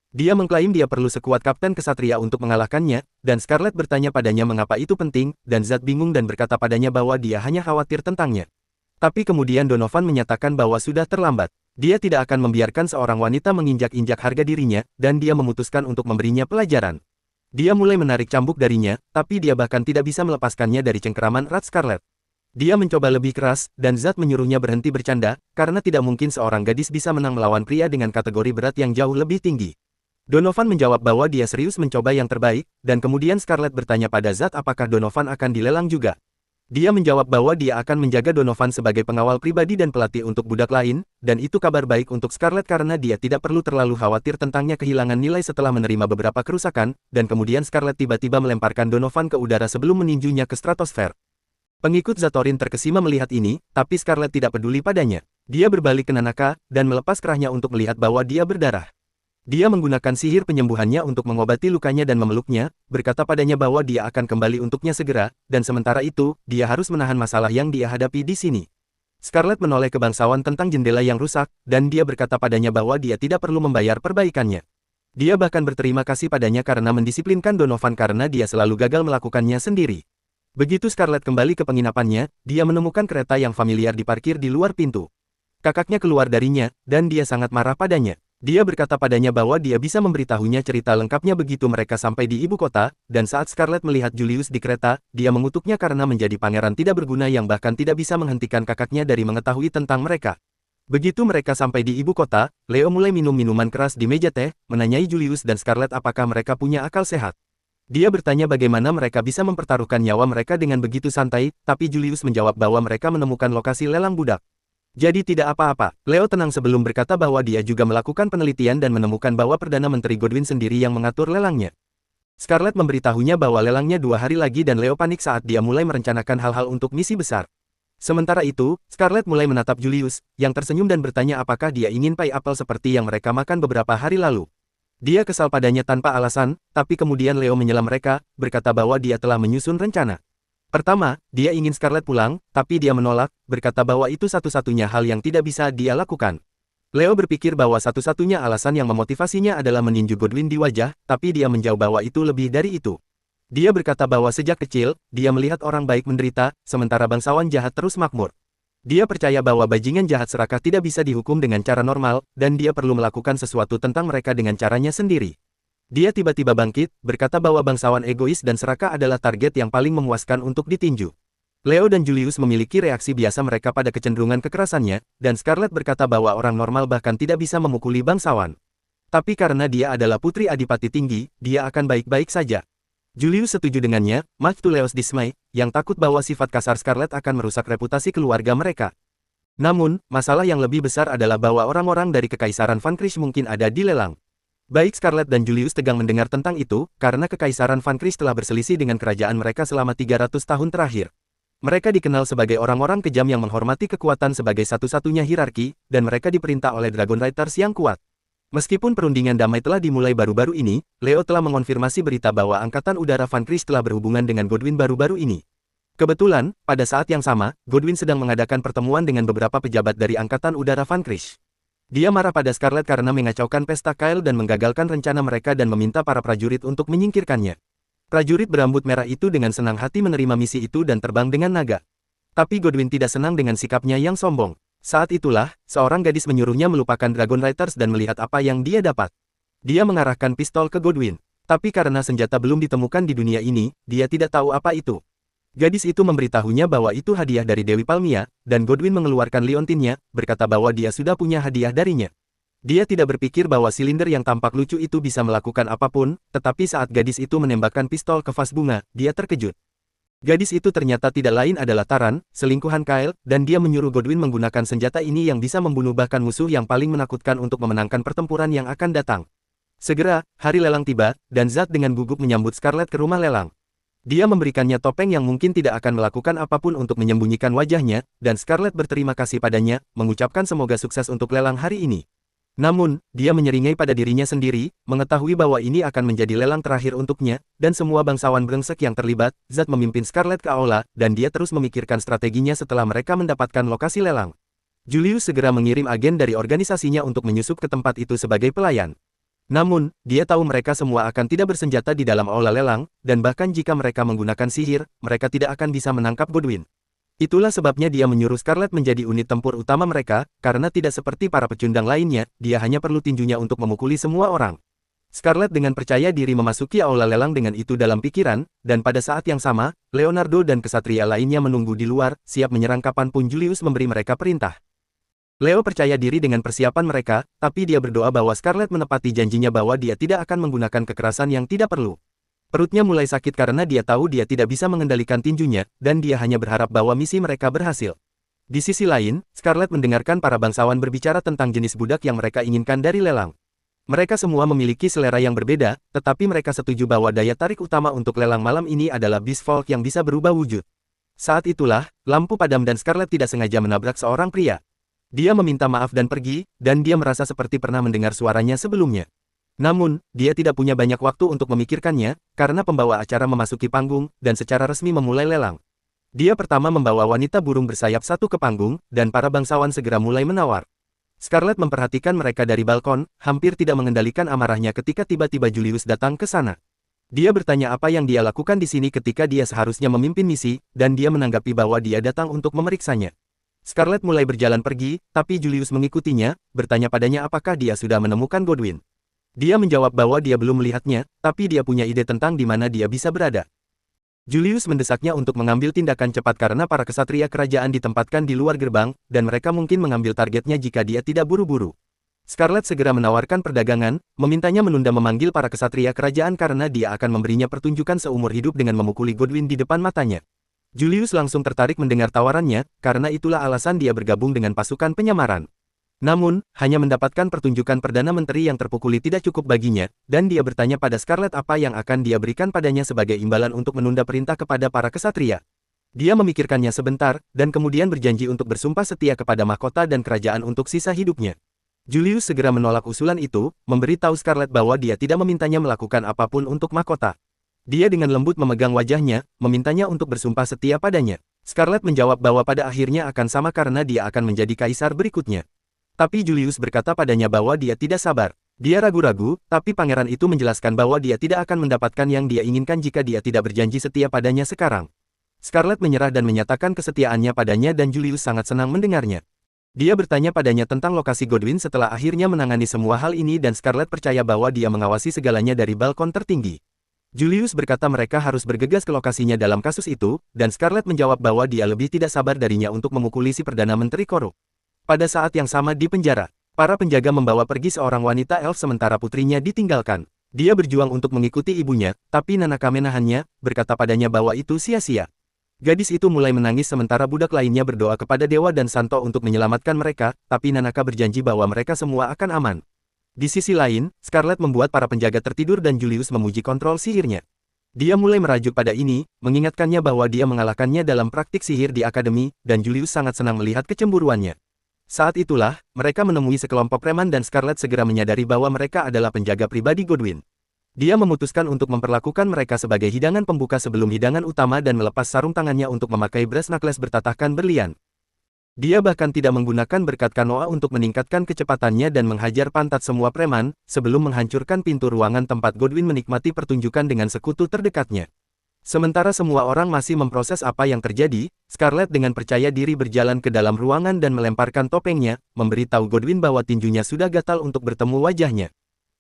Dia mengklaim dia perlu sekuat kapten kesatria untuk mengalahkannya, dan Scarlet bertanya padanya mengapa itu penting, dan Zat bingung dan berkata padanya bahwa dia hanya khawatir tentangnya. Tapi kemudian Donovan menyatakan bahwa sudah terlambat. Dia tidak akan membiarkan seorang wanita menginjak-injak harga dirinya, dan dia memutuskan untuk memberinya pelajaran. Dia mulai menarik cambuk darinya, tapi dia bahkan tidak bisa melepaskannya dari cengkeraman erat Scarlet. Dia mencoba lebih keras, dan Zat menyuruhnya berhenti bercanda, karena tidak mungkin seorang gadis bisa menang melawan pria dengan kategori berat yang jauh lebih tinggi. Donovan menjawab bahwa dia serius mencoba yang terbaik, dan kemudian Scarlet bertanya pada Zat apakah Donovan akan dilelang juga. Dia menjawab bahwa dia akan menjaga Donovan sebagai pengawal pribadi dan pelatih untuk budak lain, dan itu kabar baik untuk Scarlet karena dia tidak perlu terlalu khawatir tentangnya kehilangan nilai setelah menerima beberapa kerusakan, dan kemudian Scarlet tiba-tiba melemparkan Donovan ke udara sebelum meninjunya ke stratosfer. Pengikut Zatorin terkesima melihat ini, tapi Scarlet tidak peduli padanya. Dia berbalik ke Nanaka, dan melepas kerahnya untuk melihat bahwa dia berdarah. Dia menggunakan sihir penyembuhannya untuk mengobati lukanya dan memeluknya, berkata padanya bahwa dia akan kembali untuknya segera, dan sementara itu, dia harus menahan masalah yang dia hadapi di sini. Scarlet menoleh ke bangsawan tentang jendela yang rusak, dan dia berkata padanya bahwa dia tidak perlu membayar perbaikannya. Dia bahkan berterima kasih padanya karena mendisiplinkan Donovan karena dia selalu gagal melakukannya sendiri. Begitu Scarlet kembali ke penginapannya, dia menemukan kereta yang familiar diparkir di luar pintu. Kakaknya keluar darinya, dan dia sangat marah padanya. Dia berkata padanya bahwa dia bisa memberitahunya cerita lengkapnya begitu mereka sampai di ibu kota, dan saat Scarlet melihat Julius di kereta, dia mengutuknya karena menjadi pangeran tidak berguna yang bahkan tidak bisa menghentikan kakaknya dari mengetahui tentang mereka. Begitu mereka sampai di ibu kota, Leo mulai minum minuman keras di meja teh, menanyai Julius dan Scarlett apakah mereka punya akal sehat. Dia bertanya bagaimana mereka bisa mempertaruhkan nyawa mereka dengan begitu santai, tapi Julius menjawab bahwa mereka menemukan lokasi lelang budak. Jadi tidak apa-apa. Leo tenang sebelum berkata bahwa dia juga melakukan penelitian dan menemukan bahwa Perdana Menteri Godwin sendiri yang mengatur lelangnya. Scarlett memberitahunya bahwa lelangnya 2 hari lagi dan Leo panik saat dia mulai merencanakan hal-hal untuk misi besar. Sementara itu, Scarlett mulai menatap Julius, yang tersenyum dan bertanya apakah dia ingin pie apple seperti yang mereka makan beberapa hari lalu. Dia kesal padanya tanpa alasan, tapi kemudian Leo menyela mereka, berkata bahwa dia telah menyusun rencana. Pertama, dia ingin Scarlett pulang, tapi dia menolak, berkata bahwa itu satu-satunya hal yang tidak bisa dia lakukan. Leo berpikir bahwa satu-satunya alasan yang memotivasinya adalah meninju Godwin di wajah, tapi dia menjawab bahwa itu lebih dari itu. Dia berkata bahwa sejak kecil, dia melihat orang baik menderita, sementara bangsawan jahat terus makmur. Dia percaya bahwa bajingan jahat serakah tidak bisa dihukum dengan cara normal, dan dia perlu melakukan sesuatu tentang mereka dengan caranya sendiri. Dia tiba-tiba bangkit, berkata bahwa bangsawan egois dan serakah adalah target yang paling memuaskan untuk ditinju. Leo dan Julius memiliki reaksi biasa mereka pada kecenderungan kekerasannya, dan Scarlett berkata bahwa orang normal bahkan tidak bisa memukuli bangsawan. Tapi karena dia adalah putri adipati tinggi, dia akan baik-baik saja. Julius setuju dengannya, much to Leo's dismay, yang takut bahwa sifat kasar Scarlett akan merusak reputasi keluarga mereka. Namun, masalah yang lebih besar adalah bahwa orang-orang dari Kekaisaran Van Krish mungkin ada di lelang. Baik Scarlett dan Julius tegang mendengar tentang itu, karena Kekaisaran Van Krish telah berselisih dengan kerajaan mereka selama 300 tahun terakhir. Mereka dikenal sebagai orang-orang kejam yang menghormati kekuatan sebagai satu-satunya hierarki, dan mereka diperintah oleh Dragon Riders yang kuat. Meskipun perundingan damai telah dimulai baru-baru ini, Leo telah mengonfirmasi berita bahwa Angkatan Udara Van Krish telah berhubungan dengan Godwin baru-baru ini. Kebetulan, pada saat yang sama, Godwin sedang mengadakan pertemuan dengan beberapa pejabat dari Angkatan Udara Van Krish. Dia marah pada Scarlett karena mengacaukan pesta Kyle dan menggagalkan rencana mereka dan meminta para prajurit untuk menyingkirkannya. Prajurit berambut merah itu dengan senang hati menerima misi itu dan terbang dengan naga. Tapi Godwin tidak senang dengan sikapnya yang sombong. Saat itulah, seorang gadis menyuruhnya melupakan Dragon Riders dan melihat apa yang dia dapat. Dia mengarahkan pistol ke Godwin. Tapi karena senjata belum ditemukan di dunia ini, dia tidak tahu apa itu. Gadis itu memberitahunya bahwa itu hadiah dari Dewi Palmia, dan Godwin mengeluarkan liontinnya, berkata bahwa dia sudah punya hadiah darinya. Dia tidak berpikir bahwa silinder yang tampak lucu itu bisa melakukan apapun, tetapi saat gadis itu menembakkan pistol ke vas bunga, dia terkejut. Gadis itu ternyata tidak lain adalah Taran, selingkuhan Kyle, dan dia menyuruh Godwin menggunakan senjata ini yang bisa membunuh bahkan musuh yang paling menakutkan untuk memenangkan pertempuran yang akan datang. Segera, hari lelang tiba, dan Zat dengan gugup menyambut Scarlett ke rumah lelang. Dia memberikannya topeng yang mungkin tidak akan melakukan apapun untuk menyembunyikan wajahnya, dan Scarlett berterima kasih padanya, mengucapkan semoga sukses untuk lelang hari ini. Namun, dia menyeringai pada dirinya sendiri, mengetahui bahwa ini akan menjadi lelang terakhir untuknya, dan semua bangsawan brengsek yang terlibat. Zat memimpin Scarlett ke aula, dan dia terus memikirkan strateginya setelah mereka mendapatkan lokasi lelang. Julius segera mengirim agen dari organisasinya untuk menyusup ke tempat itu sebagai pelayan. Namun, dia tahu mereka semua akan tidak bersenjata di dalam aula lelang, dan bahkan jika mereka menggunakan sihir, mereka tidak akan bisa menangkap Godwin. Itulah sebabnya dia menyuruh Scarlett menjadi unit tempur utama mereka, karena tidak seperti para pecundang lainnya, dia hanya perlu tinjunya untuk memukuli semua orang. Scarlett dengan percaya diri memasuki aula lelang dengan itu dalam pikiran, dan pada saat yang sama, Leonardo dan kesatria lainnya menunggu di luar, siap menyerang kapanpun Julius memberi mereka perintah. Leo percaya diri dengan persiapan mereka, tapi dia berdoa bahwa Scarlett menepati janjinya bahwa dia tidak akan menggunakan kekerasan yang tidak perlu. Perutnya mulai sakit karena dia tahu dia tidak bisa mengendalikan tinjunya, dan dia hanya berharap bahwa misi mereka berhasil. Di sisi lain, Scarlett mendengarkan para bangsawan berbicara tentang jenis budak yang mereka inginkan dari lelang. Mereka semua memiliki selera yang berbeda, tetapi mereka setuju bahwa daya tarik utama untuk lelang malam ini adalah Beast Folk yang bisa berubah wujud. Saat itulah, lampu padam dan Scarlett tidak sengaja menabrak seorang pria. Dia meminta maaf dan pergi, dan dia merasa seperti pernah mendengar suaranya sebelumnya. Namun, dia tidak punya banyak waktu untuk memikirkannya, karena pembawa acara memasuki panggung, dan secara resmi memulai lelang. Dia pertama membawa wanita burung bersayap satu ke panggung, dan para bangsawan segera mulai menawar. Scarlett memperhatikan mereka dari balkon, hampir tidak mengendalikan amarahnya ketika tiba-tiba Julius datang ke sana. Dia bertanya apa yang dia lakukan di sini ketika dia seharusnya memimpin misi, dan dia menanggapi bahwa dia datang untuk memeriksanya. Scarlett mulai berjalan pergi, tapi Julius mengikutinya, bertanya padanya apakah dia sudah menemukan Godwin. Dia menjawab bahwa dia belum melihatnya, tapi dia punya ide tentang di mana dia bisa berada. Julius mendesaknya untuk mengambil tindakan cepat karena para kesatria kerajaan ditempatkan di luar gerbang, dan mereka mungkin mengambil targetnya jika dia tidak buru-buru. Scarlet segera menawarkan perdagangan, memintanya menunda memanggil para kesatria kerajaan karena dia akan memberinya pertunjukan seumur hidup dengan memukuli Godwin di depan matanya. Julius langsung tertarik mendengar tawarannya, karena itulah alasan dia bergabung dengan pasukan penyamaran. Namun, hanya mendapatkan pertunjukan Perdana Menteri yang terpukuli tidak cukup baginya, dan dia bertanya pada Scarlet apa yang akan dia berikan padanya sebagai imbalan untuk menunda perintah kepada para kesatria. Dia memikirkannya sebentar, dan kemudian berjanji untuk bersumpah setia kepada mahkota dan kerajaan untuk sisa hidupnya. Julius segera menolak usulan itu, memberitahu Scarlet bahwa dia tidak memintanya melakukan apapun untuk mahkota. Dia dengan lembut memegang wajahnya, memintanya untuk bersumpah setia padanya. Scarlet menjawab bahwa pada akhirnya akan sama karena dia akan menjadi kaisar berikutnya. Tapi Julius berkata padanya bahwa dia tidak sabar. Dia ragu-ragu, tapi pangeran itu menjelaskan bahwa dia tidak akan mendapatkan yang dia inginkan jika dia tidak berjanji setia padanya sekarang. Scarlet menyerah dan menyatakan kesetiaannya padanya dan Julius sangat senang mendengarnya. Dia bertanya padanya tentang lokasi Godwin setelah akhirnya menangani semua hal ini dan Scarlet percaya bahwa dia mengawasi segalanya dari balkon tertinggi. Julius berkata mereka harus bergegas ke lokasinya dalam kasus itu, dan Scarlet menjawab bahwa dia lebih tidak sabar darinya untuk memukuli si Perdana Menteri korup. Pada saat yang sama di penjara, para penjaga membawa pergi seorang wanita elf sementara putrinya ditinggalkan. Dia berjuang untuk mengikuti ibunya, tapi Nanaka menahannya, berkata padanya bahwa itu sia-sia. Gadis itu mulai menangis sementara budak lainnya berdoa kepada Dewa dan Santo untuk menyelamatkan mereka, tapi Nanaka berjanji bahwa mereka semua akan aman. Di sisi lain, Scarlet membuat para penjaga tertidur dan Julius memuji kontrol sihirnya. Dia mulai merajuk pada ini, mengingatkannya bahwa dia mengalahkannya dalam praktik sihir di akademi, dan Julius sangat senang melihat kecemburuannya. Saat itulah, mereka menemui sekelompok preman dan Scarlet segera menyadari bahwa mereka adalah penjaga pribadi Godwin. Dia memutuskan untuk memperlakukan mereka sebagai hidangan pembuka sebelum hidangan utama dan melepas sarung tangannya untuk memakai brass knuckles bertatahkan berlian. Dia bahkan tidak menggunakan berkat kanoa untuk meningkatkan kecepatannya dan menghajar pantat semua preman, sebelum menghancurkan pintu ruangan tempat Godwin menikmati pertunjukan dengan sekutu terdekatnya. Sementara semua orang masih memproses apa yang terjadi, Scarlet dengan percaya diri berjalan ke dalam ruangan dan melemparkan topengnya, memberitahu Godwin bahwa tinjunya sudah gatal untuk bertemu wajahnya.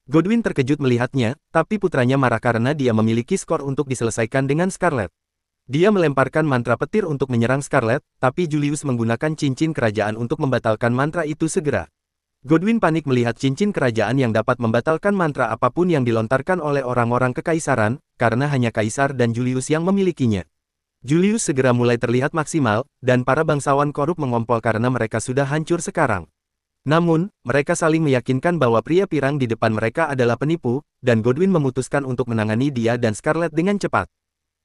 Godwin terkejut melihatnya, tapi putranya marah karena dia memiliki skor untuk diselesaikan dengan Scarlet. Dia melemparkan mantra petir untuk menyerang Scarlet, tapi Julius menggunakan cincin kerajaan untuk membatalkan mantra itu segera. Godwin panik melihat cincin kerajaan yang dapat membatalkan mantra apapun yang dilontarkan oleh orang-orang kekaisaran, karena hanya kaisar dan Julius yang memilikinya. Julius segera mulai terlihat maksimal, dan para bangsawan korup mengompol karena mereka sudah hancur sekarang. Namun, mereka saling meyakinkan bahwa pria pirang di depan mereka adalah penipu, dan Godwin memutuskan untuk menangani dia dan Scarlet dengan cepat.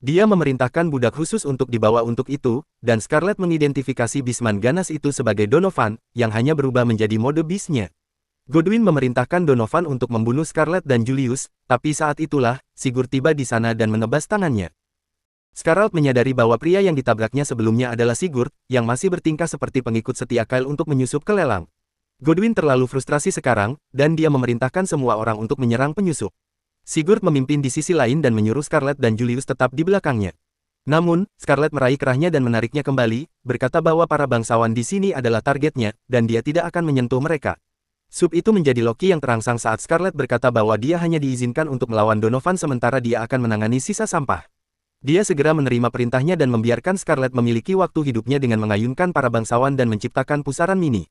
Dia memerintahkan budak khusus untuk dibawa untuk itu, dan Scarlet mengidentifikasi bisman ganas itu sebagai Donovan, yang hanya berubah menjadi mode bisnya. Godwin memerintahkan Donovan untuk membunuh Scarlet dan Julius, tapi saat itulah, Sigurd tiba di sana dan menebas tangannya. Scarlet menyadari bahwa pria yang ditabraknya sebelumnya adalah Sigurd, yang masih bertingkah seperti pengikut setia Kyle untuk menyusup ke lelang. Godwin terlalu frustrasi sekarang, dan dia memerintahkan semua orang untuk menyerang penyusup. Sigurd memimpin di sisi lain dan menyuruh Scarlet dan Julius tetap di belakangnya. Namun, Scarlet meraih kerahnya dan menariknya kembali, berkata bahwa para bangsawan di sini adalah targetnya, dan dia tidak akan menyentuh mereka. Sub itu menjadi Loki yang terangsang saat Scarlet berkata bahwa dia hanya diizinkan untuk melawan Donovan sementara dia akan menangani sisa sampah. Dia segera menerima perintahnya dan membiarkan Scarlet memiliki waktu hidupnya dengan mengayunkan para bangsawan dan menciptakan pusaran mini.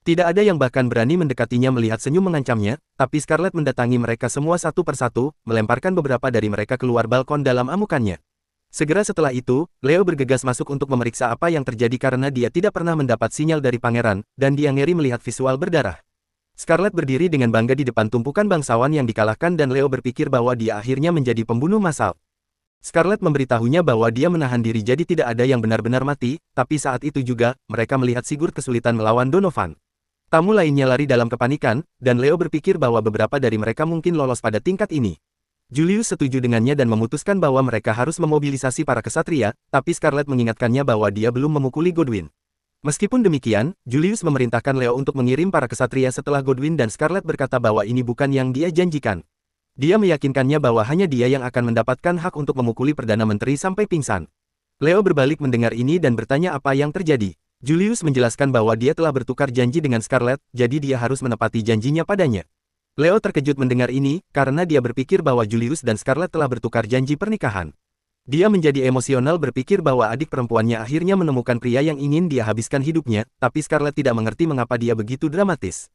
Tidak ada yang bahkan berani mendekatinya melihat senyum mengancamnya, tapi Scarlet mendatangi mereka semua satu persatu, melemparkan beberapa dari mereka keluar balkon dalam amukannya. Segera setelah itu, Leo bergegas masuk untuk memeriksa apa yang terjadi karena dia tidak pernah mendapat sinyal dari pangeran, dan dia ngeri melihat visual berdarah. Scarlet berdiri dengan bangga di depan tumpukan bangsawan yang dikalahkan dan Leo berpikir bahwa dia akhirnya menjadi pembunuh massal. Scarlet memberitahunya bahwa dia menahan diri jadi tidak ada yang benar-benar mati, tapi saat itu juga, mereka melihat Sigurd kesulitan melawan Donovan. Tamu lainnya lari dalam kepanikan, dan Leo berpikir bahwa beberapa dari mereka mungkin lolos pada tingkat ini. Julius setuju dengannya dan memutuskan bahwa mereka harus memobilisasi para kesatria, tapi Scarlet mengingatkannya bahwa dia belum memukuli Godwin. Meskipun demikian, Julius memerintahkan Leo untuk mengirim para kesatria setelah Godwin dan Scarlet berkata bahwa ini bukan yang dia janjikan. Dia meyakinkannya bahwa hanya dia yang akan mendapatkan hak untuk memukuli Perdana Menteri sampai pingsan. Leo berbalik mendengar ini dan bertanya apa yang terjadi. Julius menjelaskan bahwa dia telah bertukar janji dengan Scarlet, jadi dia harus menepati janjinya padanya. Leo terkejut mendengar ini, karena dia berpikir bahwa Julius dan Scarlet telah bertukar janji pernikahan. Dia menjadi emosional berpikir bahwa adik perempuannya akhirnya menemukan pria yang ingin dia habiskan hidupnya, tapi Scarlett tidak mengerti mengapa dia begitu dramatis.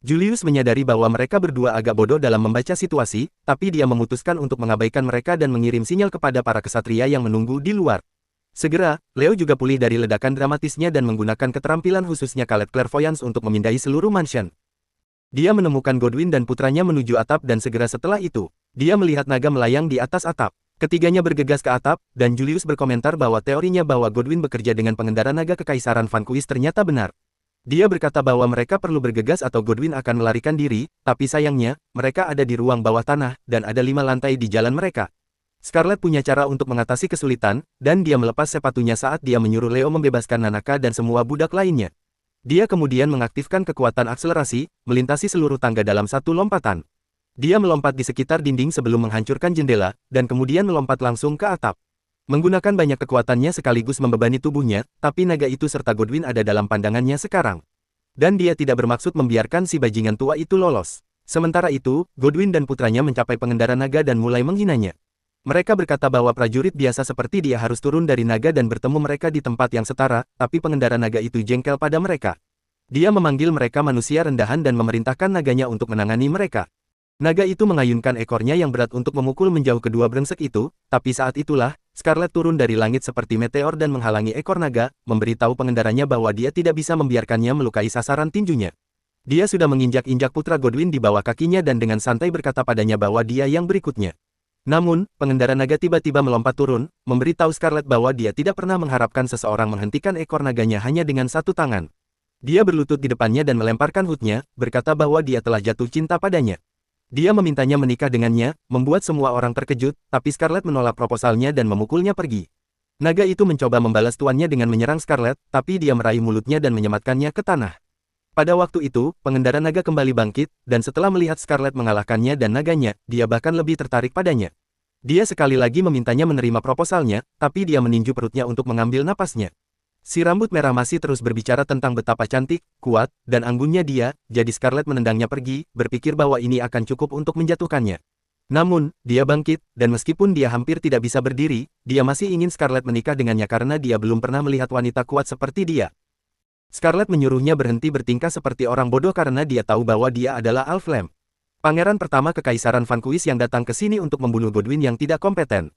Julius menyadari bahwa mereka berdua agak bodoh dalam membaca situasi, tapi dia memutuskan untuk mengabaikan mereka dan mengirim sinyal kepada para kesatria yang menunggu di luar. Segera, Leo juga pulih dari ledakan dramatisnya dan menggunakan keterampilan khususnya Kalet Clairvoyance untuk memindahi seluruh mansion. Dia menemukan Godwin dan putranya menuju atap dan segera setelah itu, dia melihat naga melayang di atas atap. Ketiganya bergegas ke atap, dan Julius berkomentar bahwa teorinya bahwa Godwin bekerja dengan pengendara naga kekaisaran Vanquis ternyata benar. Dia berkata bahwa mereka perlu bergegas atau Godwin akan melarikan diri, tapi sayangnya, mereka ada di ruang bawah tanah, dan ada 5 lantai di jalan mereka. Scarlett punya cara untuk mengatasi kesulitan, dan dia melepas sepatunya saat dia menyuruh Leo membebaskan Nanaka dan semua budak lainnya. Dia kemudian mengaktifkan kekuatan akselerasi, melintasi seluruh tangga dalam satu lompatan. Dia melompat di sekitar dinding sebelum menghancurkan jendela, dan kemudian melompat langsung ke atap. Menggunakan banyak kekuatannya sekaligus membebani tubuhnya, tapi naga itu serta Godwin ada dalam pandangannya sekarang. Dan dia tidak bermaksud membiarkan si bajingan tua itu lolos. Sementara itu, Godwin dan putranya mencapai pengendara naga dan mulai menghinanya. Mereka berkata bahwa prajurit biasa seperti dia harus turun dari naga dan bertemu mereka di tempat yang setara, tapi pengendara naga itu jengkel pada mereka. Dia memanggil mereka manusia rendahan dan memerintahkan naganya untuk menangani mereka. Naga itu mengayunkan ekornya yang berat untuk memukul menjauh kedua brengsek itu, tapi saat itulah, Scarlett turun dari langit seperti meteor dan menghalangi ekor naga, memberitahu pengendaranya bahwa dia tidak bisa membiarkannya melukai sasaran tinjunya. Dia sudah menginjak-injak putra Godwin di bawah kakinya dan dengan santai berkata padanya bahwa dia yang berikutnya. Namun, pengendara naga tiba-tiba melompat turun, memberitahu Scarlett bahwa dia tidak pernah mengharapkan seseorang menghentikan ekor naganya hanya dengan satu tangan. Dia berlutut di depannya dan melemparkan hoodnya, berkata bahwa dia telah jatuh cinta padanya. Dia memintanya menikah dengannya, membuat semua orang terkejut, tapi Scarlett menolak proposalnya dan memukulnya pergi. Naga itu mencoba membalas tuannya dengan menyerang Scarlett, tapi dia meraih mulutnya dan menyematkannya ke tanah. Pada waktu itu, pengendara naga kembali bangkit, dan setelah melihat Scarlett mengalahkannya dan naganya, dia bahkan lebih tertarik padanya. Dia sekali lagi memintanya menerima proposalnya, tapi dia meninju perutnya untuk mengambil napasnya. Si rambut merah masih terus berbicara tentang betapa cantik, kuat, dan anggunnya dia, jadi Scarlett menendangnya pergi, berpikir bahwa ini akan cukup untuk menjatuhkannya. Namun, dia bangkit, dan meskipun dia hampir tidak bisa berdiri, dia masih ingin Scarlett menikah dengannya karena dia belum pernah melihat wanita kuat seperti dia. Scarlett menyuruhnya berhenti bertingkah seperti orang bodoh karena dia tahu bahwa dia adalah Alflame, pangeran pertama kekaisaran Vanquis yang datang ke sini untuk membunuh Godwin yang tidak kompeten.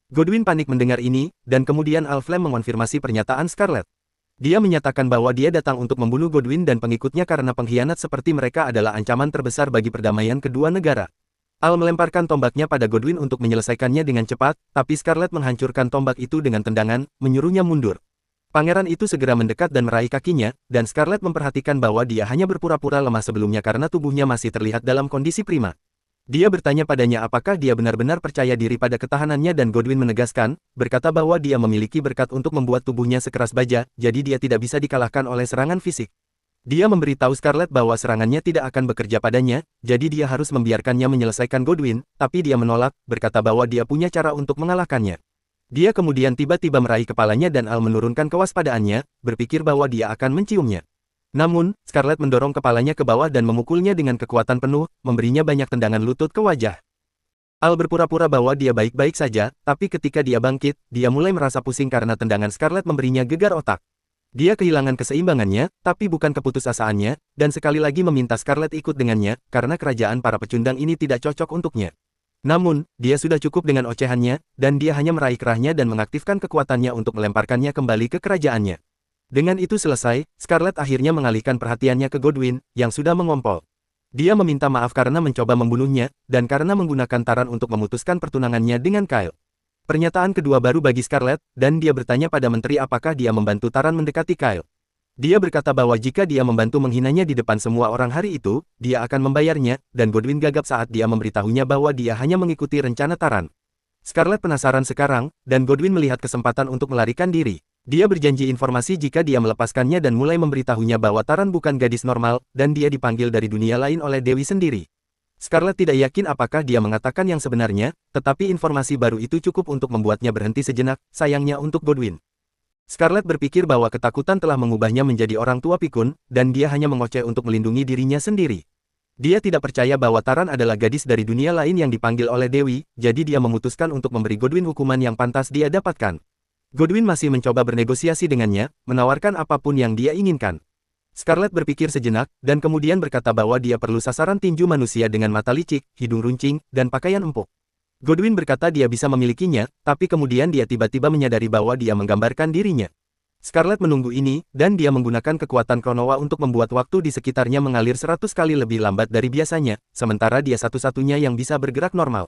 Godwin panik mendengar ini, dan kemudian Alflame mengonfirmasi pernyataan Scarlett. Dia menyatakan bahwa dia datang untuk membunuh Godwin dan pengikutnya karena pengkhianat seperti mereka adalah ancaman terbesar bagi perdamaian kedua negara. Al melemparkan tombaknya pada Godwin untuk menyelesaikannya dengan cepat, tapi Scarlett menghancurkan tombak itu dengan tendangan, menyuruhnya mundur. Pangeran itu segera mendekat dan meraih kakinya, dan Scarlett memperhatikan bahwa dia hanya berpura-pura lemah sebelumnya karena tubuhnya masih terlihat dalam kondisi prima. Dia bertanya padanya apakah dia benar-benar percaya diri pada ketahanannya dan Godwin menegaskan, berkata bahwa dia memiliki berkat untuk membuat tubuhnya sekeras baja, jadi dia tidak bisa dikalahkan oleh serangan fisik. Dia memberitahu Scarlett bahwa serangannya tidak akan bekerja padanya, jadi dia harus membiarkannya menyelesaikan Godwin, tapi dia menolak, berkata bahwa dia punya cara untuk mengalahkannya. Dia kemudian tiba-tiba meraih kepalanya dan Al menurunkan kewaspadaannya, berpikir bahwa dia akan menciumnya. Namun, Scarlett mendorong kepalanya ke bawah dan memukulnya dengan kekuatan penuh, memberinya banyak tendangan lutut ke wajah. Al berpura-pura bahwa dia baik-baik saja, tapi ketika dia bangkit, dia mulai merasa pusing karena tendangan Scarlett memberinya gegar otak. Dia kehilangan keseimbangannya, tapi bukan keputusasaannya, dan sekali lagi meminta Scarlett ikut dengannya, karena kerajaan para pecundang ini tidak cocok untuknya. Namun, dia sudah cukup dengan ocehannya, dan dia hanya meraih kerahnya dan mengaktifkan kekuatannya untuk melemparkannya kembali ke kerajaannya. Dengan itu selesai, Scarlett akhirnya mengalihkan perhatiannya ke Godwin, yang sudah mengompol. Dia meminta maaf karena mencoba membunuhnya, dan karena menggunakan taran untuk memutuskan pertunangannya dengan Kyle. Pernyataan kedua baru bagi Scarlett, dan dia bertanya pada menteri apakah dia membantu taran mendekati Kyle. Dia berkata bahwa jika dia membantu menghinanya di depan semua orang hari itu, dia akan membayarnya, dan Godwin gagap saat dia memberitahunya bahwa dia hanya mengikuti rencana taran. Scarlett penasaran sekarang, dan Godwin melihat kesempatan untuk melarikan diri. Dia berjanji informasi jika dia melepaskannya dan mulai memberitahunya bahwa Taran bukan gadis normal, dan dia dipanggil dari dunia lain oleh Dewi sendiri. Scarlett tidak yakin apakah dia mengatakan yang sebenarnya, tetapi informasi baru itu cukup untuk membuatnya berhenti sejenak, sayangnya untuk Godwin. Scarlett berpikir bahwa ketakutan telah mengubahnya menjadi orang tua pikun, dan dia hanya mengoceh untuk melindungi dirinya sendiri. Dia tidak percaya bahwa Taran adalah gadis dari dunia lain yang dipanggil oleh Dewi, jadi dia memutuskan untuk memberi Godwin hukuman yang pantas dia dapatkan. Godwin masih mencoba bernegosiasi dengannya, menawarkan apapun yang dia inginkan. Scarlett berpikir sejenak, dan kemudian berkata bahwa dia perlu sasaran tinju manusia dengan mata licik, hidung runcing, dan pakaian empuk. Godwin berkata dia bisa memilikinya, tapi kemudian dia tiba-tiba menyadari bahwa dia menggambarkan dirinya. Scarlett menunggu ini, dan dia menggunakan kekuatan Kronowa untuk membuat waktu di sekitarnya mengalir 100 kali lebih lambat dari biasanya, sementara dia satu-satunya yang bisa bergerak normal.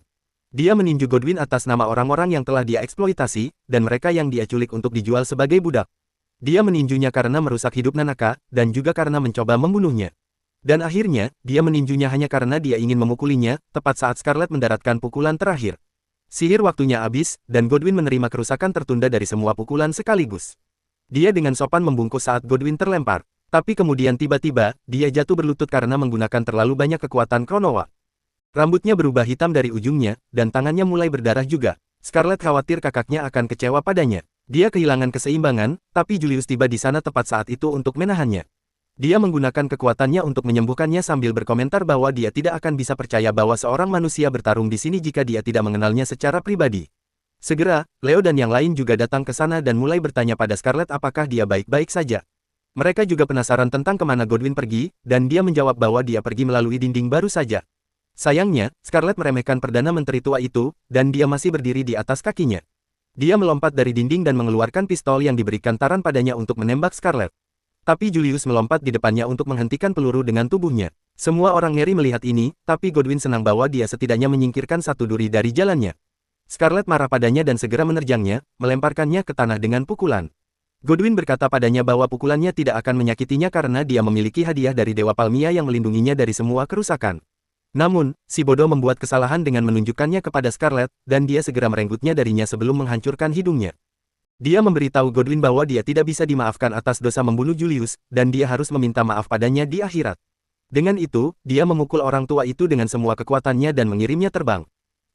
Dia meninju Godwin atas nama orang-orang yang telah dia eksploitasi, dan mereka yang dia culik untuk dijual sebagai budak. Dia meninjunya karena merusak hidup Nanaka, dan juga karena mencoba membunuhnya. Dan akhirnya, dia meninjunya hanya karena dia ingin memukulinya, tepat saat Scarlett mendaratkan pukulan terakhir. Sihir waktunya habis, dan Godwin menerima kerusakan tertunda dari semua pukulan sekaligus. Dia dengan sopan membungkuk saat Godwin terlempar. Tapi kemudian tiba-tiba, dia jatuh berlutut karena menggunakan terlalu banyak kekuatan Kronowa. Rambutnya berubah hitam dari ujungnya, dan tangannya mulai berdarah juga. Scarlett khawatir kakaknya akan kecewa padanya. Dia kehilangan keseimbangan, tapi Julius tiba di sana tepat saat itu untuk menahannya. Dia menggunakan kekuatannya untuk menyembuhkannya sambil berkomentar bahwa dia tidak akan bisa percaya bahwa seorang manusia bertarung di sini jika dia tidak mengenalnya secara pribadi. Segera, Leo dan yang lain juga datang ke sana dan mulai bertanya pada Scarlett apakah dia baik-baik saja. Mereka juga penasaran tentang kemana Godwin pergi, dan dia menjawab bahwa dia pergi melalui dinding baru saja. Sayangnya, Scarlett meremehkan Perdana Menteri tua itu, dan dia masih berdiri di atas kakinya. Dia melompat dari dinding dan mengeluarkan pistol yang diberikan Taran padanya untuk menembak Scarlett. Tapi Julius melompat di depannya untuk menghentikan peluru dengan tubuhnya. Semua orang ngeri melihat ini, tapi Godwin senang bahwa dia setidaknya menyingkirkan satu duri dari jalannya. Scarlett marah padanya dan segera menerjangnya, melemparkannya ke tanah dengan pukulan. Godwin berkata padanya bahwa pukulannya tidak akan menyakitinya karena dia memiliki hadiah dari Dewa Palmia yang melindunginya dari semua kerusakan. Namun, si bodoh membuat kesalahan dengan menunjukkannya kepada Scarlett, dan dia segera merenggutnya darinya sebelum menghancurkan hidungnya. Dia memberitahu Godwin bahwa dia tidak bisa dimaafkan atas dosa membunuh Julius, dan dia harus meminta maaf padanya di akhirat. Dengan itu, dia memukul orang tua itu dengan semua kekuatannya dan mengirimnya terbang.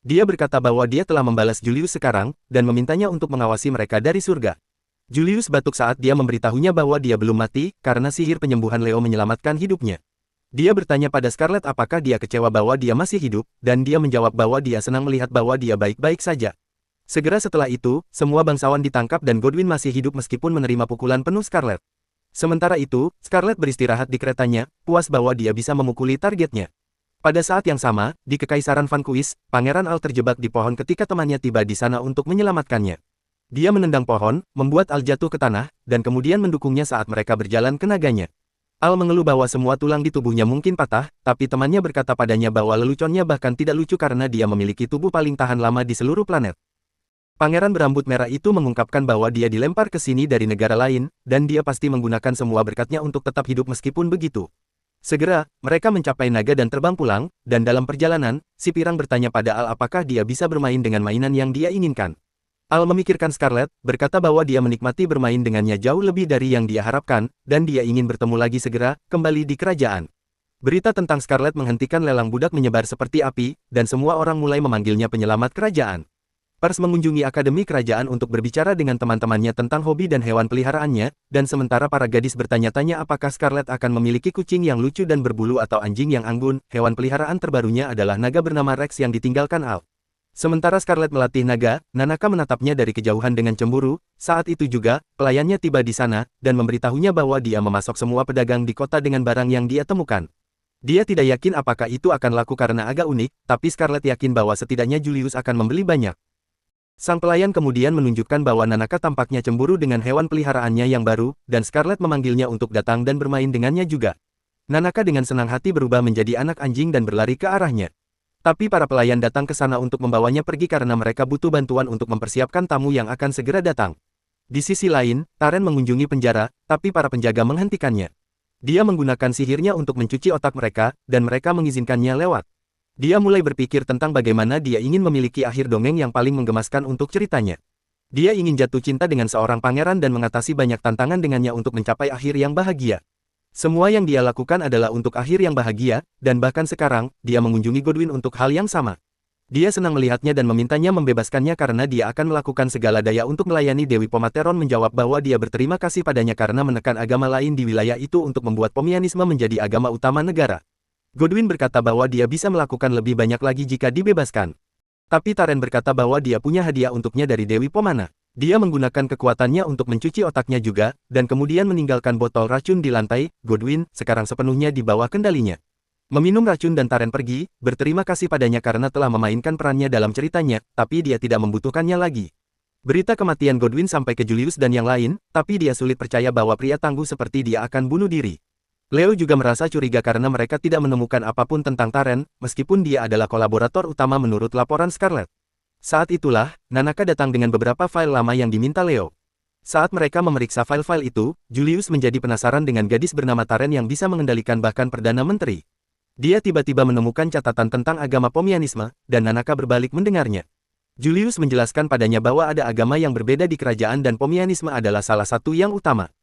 Dia berkata bahwa dia telah membalas Julius sekarang, dan memintanya untuk mengawasi mereka dari surga. Julius batuk saat dia memberitahunya bahwa dia belum mati, karena sihir penyembuhan Leo menyelamatkan hidupnya. Dia bertanya pada Scarlett apakah dia kecewa bahwa dia masih hidup, dan dia menjawab bahwa dia senang melihat bahwa dia baik-baik saja. Segera setelah itu, semua bangsawan ditangkap dan Godwin masih hidup meskipun menerima pukulan penuh Scarlett. Sementara itu, Scarlett beristirahat di keretanya, puas bahwa dia bisa memukuli targetnya. Pada saat yang sama, di Kekaisaran Vanquis, Pangeran Al terjebak di pohon ketika temannya tiba di sana untuk menyelamatkannya. Dia menendang pohon, membuat Al jatuh ke tanah, dan kemudian mendukungnya saat mereka berjalan ke naganya. Al mengeluh bahwa semua tulang di tubuhnya mungkin patah, tapi temannya berkata padanya bahwa leluconnya bahkan tidak lucu karena dia memiliki tubuh paling tahan lama di seluruh planet. Pangeran berambut merah itu mengungkapkan bahwa dia dilempar ke sini dari negara lain, dan dia pasti menggunakan semua berkatnya untuk tetap hidup meskipun begitu. Segera, mereka mencapai naga dan terbang pulang, dan dalam perjalanan, si pirang bertanya pada Al apakah dia bisa bermain dengan mainan yang dia inginkan. Al memikirkan Scarlett, berkata bahwa dia menikmati bermain dengannya jauh lebih dari yang dia harapkan, dan dia ingin bertemu lagi segera, kembali di kerajaan. Berita tentang Scarlett menghentikan lelang budak menyebar seperti api, dan semua orang mulai memanggilnya penyelamat kerajaan. Pers mengunjungi Akademi Kerajaan untuk berbicara dengan teman-temannya tentang hobi dan hewan peliharaannya, dan sementara para gadis bertanya-tanya apakah Scarlett akan memiliki kucing yang lucu dan berbulu atau anjing yang anggun, hewan peliharaan terbarunya adalah naga bernama Rex yang ditinggalkan Al. Sementara Scarlett melatih naga, Nanaka menatapnya dari kejauhan dengan cemburu. Saat itu juga, pelayannya tiba di sana, dan memberitahunya bahwa dia memasok semua pedagang di kota dengan barang yang dia temukan. Dia tidak yakin apakah itu akan laku karena agak unik, tapi Scarlett yakin bahwa setidaknya Julius akan membeli banyak. Sang pelayan kemudian menunjukkan bahwa Nanaka tampaknya cemburu dengan hewan peliharaannya yang baru, dan Scarlett memanggilnya untuk datang dan bermain dengannya juga. Nanaka dengan senang hati berubah menjadi anak anjing dan berlari ke arahnya. Tapi para pelayan datang ke sana untuk membawanya pergi karena mereka butuh bantuan untuk mempersiapkan tamu yang akan segera datang. Di sisi lain, Taren mengunjungi penjara, tapi para penjaga menghentikannya. Dia menggunakan sihirnya untuk mencuci otak mereka, dan mereka mengizinkannya lewat. Dia mulai berpikir tentang bagaimana dia ingin memiliki akhir dongeng yang paling menggemaskan untuk ceritanya. Dia ingin jatuh cinta dengan seorang pangeran dan mengatasi banyak tantangan dengannya untuk mencapai akhir yang bahagia. Semua yang dia lakukan adalah untuk akhir yang bahagia, dan bahkan sekarang, dia mengunjungi Godwin untuk hal yang sama. Dia senang melihatnya dan memintanya membebaskannya karena dia akan melakukan segala daya untuk melayani Dewi Pomateron menjawab bahwa dia berterima kasih padanya karena menekan agama lain di wilayah itu untuk membuat Pomianisme menjadi agama utama negara. Godwin berkata bahwa dia bisa melakukan lebih banyak lagi jika dibebaskan. Tapi Taren berkata bahwa dia punya hadiah untuknya dari Dewi Pemana. Dia menggunakan kekuatannya untuk mencuci otaknya juga, dan kemudian meninggalkan botol racun di lantai. Godwin sekarang sepenuhnya di bawah kendalinya. Meminum racun dan Taren pergi, berterima kasih padanya karena telah memainkan perannya dalam ceritanya, tapi dia tidak membutuhkannya lagi. Berita kematian Godwin sampai ke Julius dan yang lain, tapi dia sulit percaya bahwa pria tangguh seperti dia akan bunuh diri. Leo juga merasa curiga karena mereka tidak menemukan apapun tentang Taren, meskipun dia adalah kolaborator utama menurut laporan Scarlet. Saat itulah, Nanaka datang dengan beberapa file lama yang diminta Leo. Saat mereka memeriksa file-file itu, Julius menjadi penasaran dengan gadis bernama Taren yang bisa mengendalikan bahkan Perdana Menteri. Dia tiba-tiba menemukan catatan tentang agama Pomianisme, dan Nanaka berbalik mendengarnya. Julius menjelaskan padanya bahwa ada agama yang berbeda di kerajaan dan Pomianisme adalah salah satu yang utama.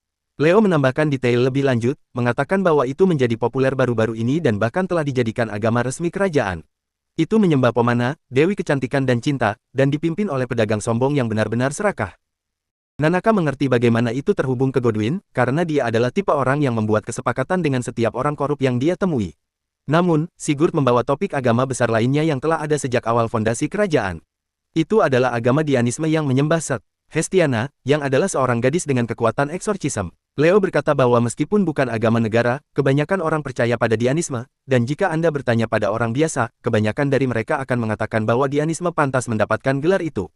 Leo menambahkan detail lebih lanjut, mengatakan bahwa itu menjadi populer baru-baru ini dan bahkan telah dijadikan agama resmi kerajaan. Itu menyembah Pomana, Dewi Kecantikan dan Cinta, dan dipimpin oleh pedagang sombong yang benar-benar serakah. Nanaka mengerti bagaimana itu terhubung ke Godwin, karena dia adalah tipe orang yang membuat kesepakatan dengan setiap orang korup yang dia temui. Namun, Sigurd membawa topik agama besar lainnya yang telah ada sejak awal fondasi kerajaan. Itu adalah agama Dianisme yang menyembah Set. Hestiana, yang adalah seorang gadis dengan kekuatan eksorsisme. Leo berkata bahwa meskipun bukan agama negara, kebanyakan orang percaya pada Dianisme, dan jika Anda bertanya pada orang biasa, kebanyakan dari mereka akan mengatakan bahwa Dianisme pantas mendapatkan gelar itu.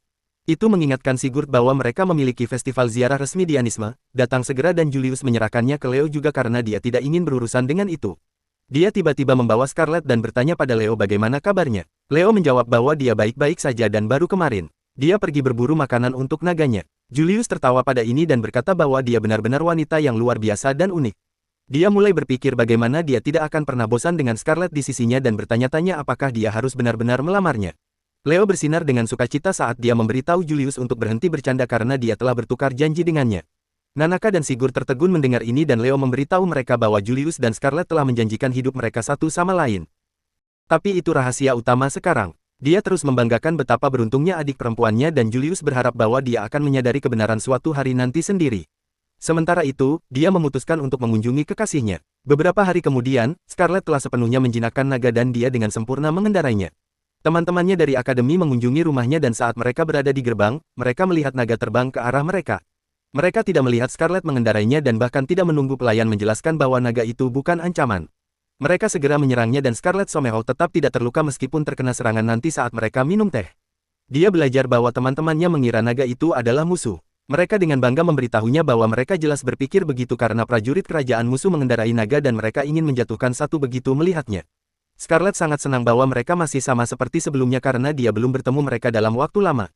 Itu mengingatkan Sigurd bahwa mereka memiliki festival ziarah resmi Dianisme, datang segera dan Julius menyerahkannya ke Leo juga karena dia tidak ingin berurusan dengan itu. Dia tiba-tiba membawa Scarlet dan bertanya pada Leo bagaimana kabarnya. Leo menjawab bahwa dia baik-baik saja dan baru kemarin dia pergi berburu makanan untuk naganya. Julius tertawa pada ini dan berkata bahwa dia benar-benar wanita yang luar biasa dan unik. Dia mulai berpikir bagaimana dia tidak akan pernah bosan dengan Scarlet di sisinya dan bertanya-tanya apakah dia harus benar-benar melamarnya. Leo bersinar dengan sukacita saat dia memberitahu Julius untuk berhenti bercanda karena dia telah bertukar janji dengannya. Nanaka dan Sigurd tertegun mendengar ini dan Leo memberitahu mereka bahwa Julius dan Scarlet telah menjanjikan hidup mereka satu sama lain. Tapi itu rahasia utama sekarang. Dia terus membanggakan betapa beruntungnya adik perempuannya dan Julius berharap bahwa dia akan menyadari kebenaran suatu hari nanti sendiri. Sementara itu, dia memutuskan untuk mengunjungi kekasihnya. Beberapa hari kemudian, Scarlet telah sepenuhnya menjinakkan naga dan dia dengan sempurna mengendarainya. Teman-temannya dari akademi mengunjungi rumahnya dan saat mereka berada di gerbang, mereka melihat naga terbang ke arah mereka. Mereka tidak melihat Scarlet mengendarainya dan bahkan tidak menunggu pelayan menjelaskan bahwa naga itu bukan ancaman. Mereka segera menyerangnya dan Scarlet Somehow tetap tidak terluka meskipun terkena serangan nanti saat mereka minum teh. Dia belajar bahwa teman-temannya mengira naga itu adalah musuh. Mereka dengan bangga memberitahunya bahwa mereka jelas berpikir begitu karena prajurit kerajaan musuh mengendarai naga dan mereka ingin menjatuhkan satu begitu melihatnya. Scarlet sangat senang bahwa mereka masih sama seperti sebelumnya karena dia belum bertemu mereka dalam waktu lama.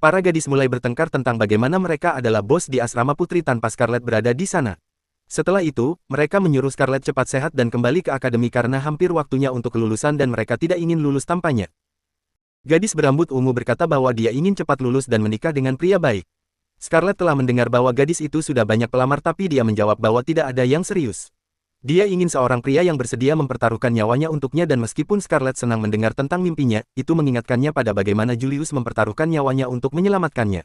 Para gadis mulai bertengkar tentang bagaimana mereka adalah bos di asrama putri tanpa Scarlet berada di sana. Setelah itu, mereka menyuruh Scarlet cepat sehat dan kembali ke akademi karena hampir waktunya untuk kelulusan dan mereka tidak ingin lulus tanpanya. Gadis berambut ungu berkata bahwa dia ingin cepat lulus dan menikah dengan pria baik. Scarlet telah mendengar bahwa gadis itu sudah banyak pelamar tapi dia menjawab bahwa tidak ada yang serius. Dia ingin seorang pria yang bersedia mempertaruhkan nyawanya untuknya dan meskipun Scarlet senang mendengar tentang mimpinya, itu mengingatkannya pada bagaimana Julius mempertaruhkan nyawanya untuk menyelamatkannya.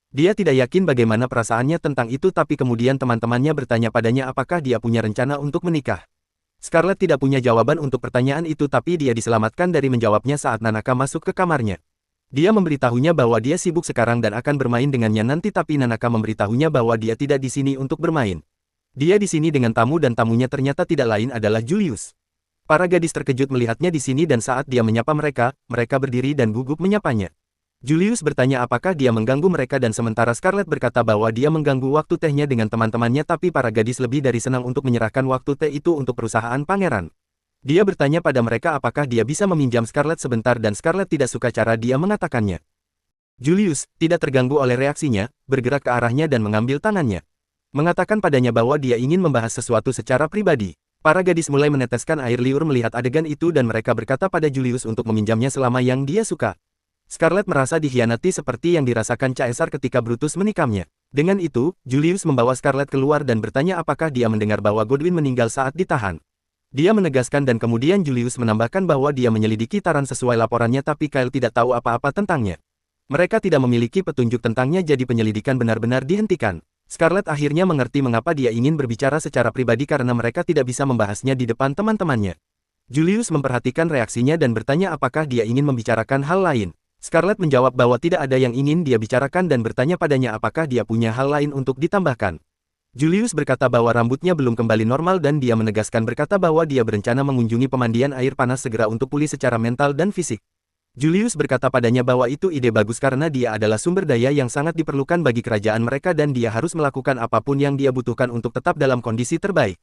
Dia tidak yakin bagaimana perasaannya tentang itu tapi kemudian teman-temannya bertanya padanya apakah dia punya rencana untuk menikah. Scarlet tidak punya jawaban untuk pertanyaan itu tapi dia diselamatkan dari menjawabnya saat Nanaka masuk ke kamarnya. Dia memberitahunya bahwa dia sibuk sekarang dan akan bermain dengannya nanti tapi Nanaka memberitahunya bahwa dia tidak di sini untuk bermain. Dia di sini dengan tamu dan tamunya ternyata tidak lain adalah Julius. Para gadis terkejut melihatnya di sini dan saat dia menyapa mereka, mereka berdiri dan gugup menyapanya. Julius bertanya apakah dia mengganggu mereka dan sementara Scarlet berkata bahwa dia mengganggu waktu tehnya dengan teman-temannya tapi para gadis lebih dari senang untuk menyerahkan waktu teh itu untuk perusahaan pangeran. Dia bertanya pada mereka apakah dia bisa meminjam Scarlet sebentar dan Scarlet tidak suka cara dia mengatakannya. Julius, tidak terganggu oleh reaksinya, bergerak ke arahnya dan mengambil tangannya. Mengatakan padanya bahwa dia ingin membahas sesuatu secara pribadi. Para gadis mulai meneteskan air liur melihat adegan itu dan mereka berkata pada Julius untuk meminjamnya selama yang dia suka. Scarlet merasa dikhianati seperti yang dirasakan Caesar ketika Brutus menikamnya. Dengan itu, Julius membawa Scarlet keluar dan bertanya apakah dia mendengar bahwa Godwin meninggal saat ditahan. Dia menegaskan dan kemudian Julius menambahkan bahwa dia menyelidiki Taran sesuai laporannya tapi Kyle tidak tahu apa-apa tentangnya. Mereka tidak memiliki petunjuk tentangnya jadi penyelidikan benar-benar dihentikan. Scarlet akhirnya mengerti mengapa dia ingin berbicara secara pribadi karena mereka tidak bisa membahasnya di depan teman-temannya. Julius memperhatikan reaksinya dan bertanya apakah dia ingin membicarakan hal lain. Scarlett menjawab bahwa tidak ada yang ingin dia bicarakan dan bertanya padanya apakah dia punya hal lain untuk ditambahkan. Julius berkata bahwa rambutnya belum kembali normal dan dia menegaskan berkata bahwa dia berencana mengunjungi pemandian air panas segera untuk pulih secara mental dan fisik. Julius berkata padanya bahwa itu ide bagus karena dia adalah sumber daya yang sangat diperlukan bagi kerajaan mereka dan dia harus melakukan apapun yang dia butuhkan untuk tetap dalam kondisi terbaik.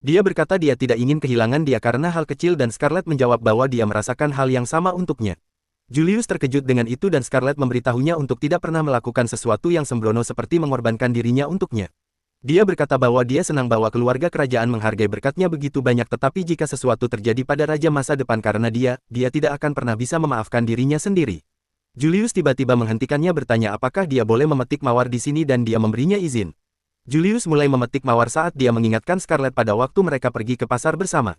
Dia berkata dia tidak ingin kehilangan dia karena hal kecil dan Scarlett menjawab bahwa dia merasakan hal yang sama untuknya. Julius terkejut dengan itu dan Scarlett memberitahunya untuk tidak pernah melakukan sesuatu yang sembrono seperti mengorbankan dirinya untuknya. Dia berkata bahwa dia senang bahwa keluarga kerajaan menghargai berkatnya begitu banyak tetapi jika sesuatu terjadi pada raja masa depan karena dia tidak akan pernah bisa memaafkan dirinya sendiri. Julius tiba-tiba menghentikannya bertanya apakah dia boleh memetik mawar di sini dan dia memberinya izin. Julius mulai memetik mawar saat dia mengingatkan Scarlett pada waktu mereka pergi ke pasar bersama.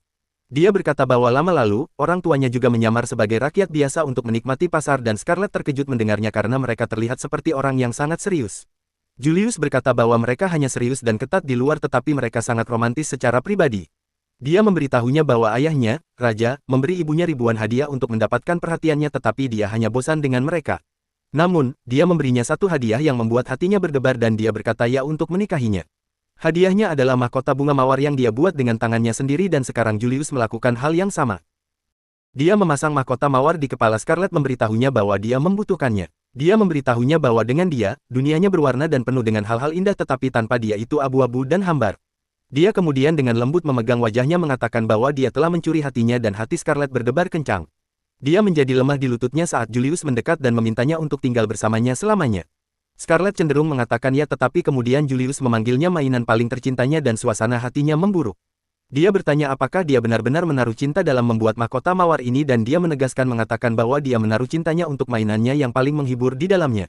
Dia berkata bahwa lama lalu, orang tuanya juga menyamar sebagai rakyat biasa untuk menikmati pasar dan Scarlett terkejut mendengarnya karena mereka terlihat seperti orang yang sangat serius. Julius berkata bahwa mereka hanya serius dan ketat di luar tetapi mereka sangat romantis secara pribadi. Dia memberitahunya bahwa ayahnya, raja, memberi ibunya ribuan hadiah untuk mendapatkan perhatiannya tetapi dia hanya bosan dengan mereka. Namun, dia memberinya satu hadiah yang membuat hatinya berdebar dan dia berkata ya untuk menikahinya. Hadiahnya adalah mahkota bunga mawar yang dia buat dengan tangannya sendiri dan sekarang Julius melakukan hal yang sama. Dia memasang mahkota mawar di kepala Scarlett memberitahunya bahwa dia membutuhkannya. Dia memberitahunya bahwa dengan dia, dunianya berwarna dan penuh dengan hal-hal indah tetapi tanpa dia itu abu-abu dan hambar. Dia kemudian dengan lembut memegang wajahnya mengatakan bahwa dia telah mencuri hatinya dan hati Scarlett berdebar kencang. Dia menjadi lemah di lututnya saat Julius mendekat dan memintanya untuk tinggal bersamanya selamanya. Scarlett cenderung mengatakan ya tetapi kemudian Julius memanggilnya mainan paling tercintanya dan suasana hatinya memburuk. Dia bertanya apakah dia benar-benar menaruh cinta dalam membuat mahkota mawar ini dan dia menegaskan mengatakan bahwa dia menaruh cintanya untuk mainannya yang paling menghibur di dalamnya.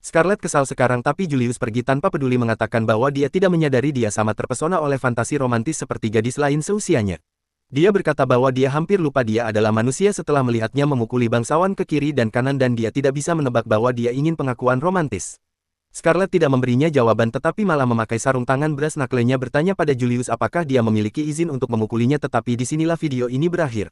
Scarlett kesal sekarang tapi Julius pergi tanpa peduli mengatakan bahwa dia tidak menyadari dia sama terpesona oleh fantasi romantis seperti gadis lain seusianya. Dia berkata bahwa dia hampir lupa dia adalah manusia setelah melihatnya memukuli bangsawan ke kiri dan kanan dan dia tidak bisa menebak bahwa dia ingin pengakuan romantis. Scarlett tidak memberinya jawaban tetapi malah memakai sarung tangan brass knuckle-nya bertanya pada Julius apakah dia memiliki izin untuk memukulinya tetapi disinilah video ini berakhir.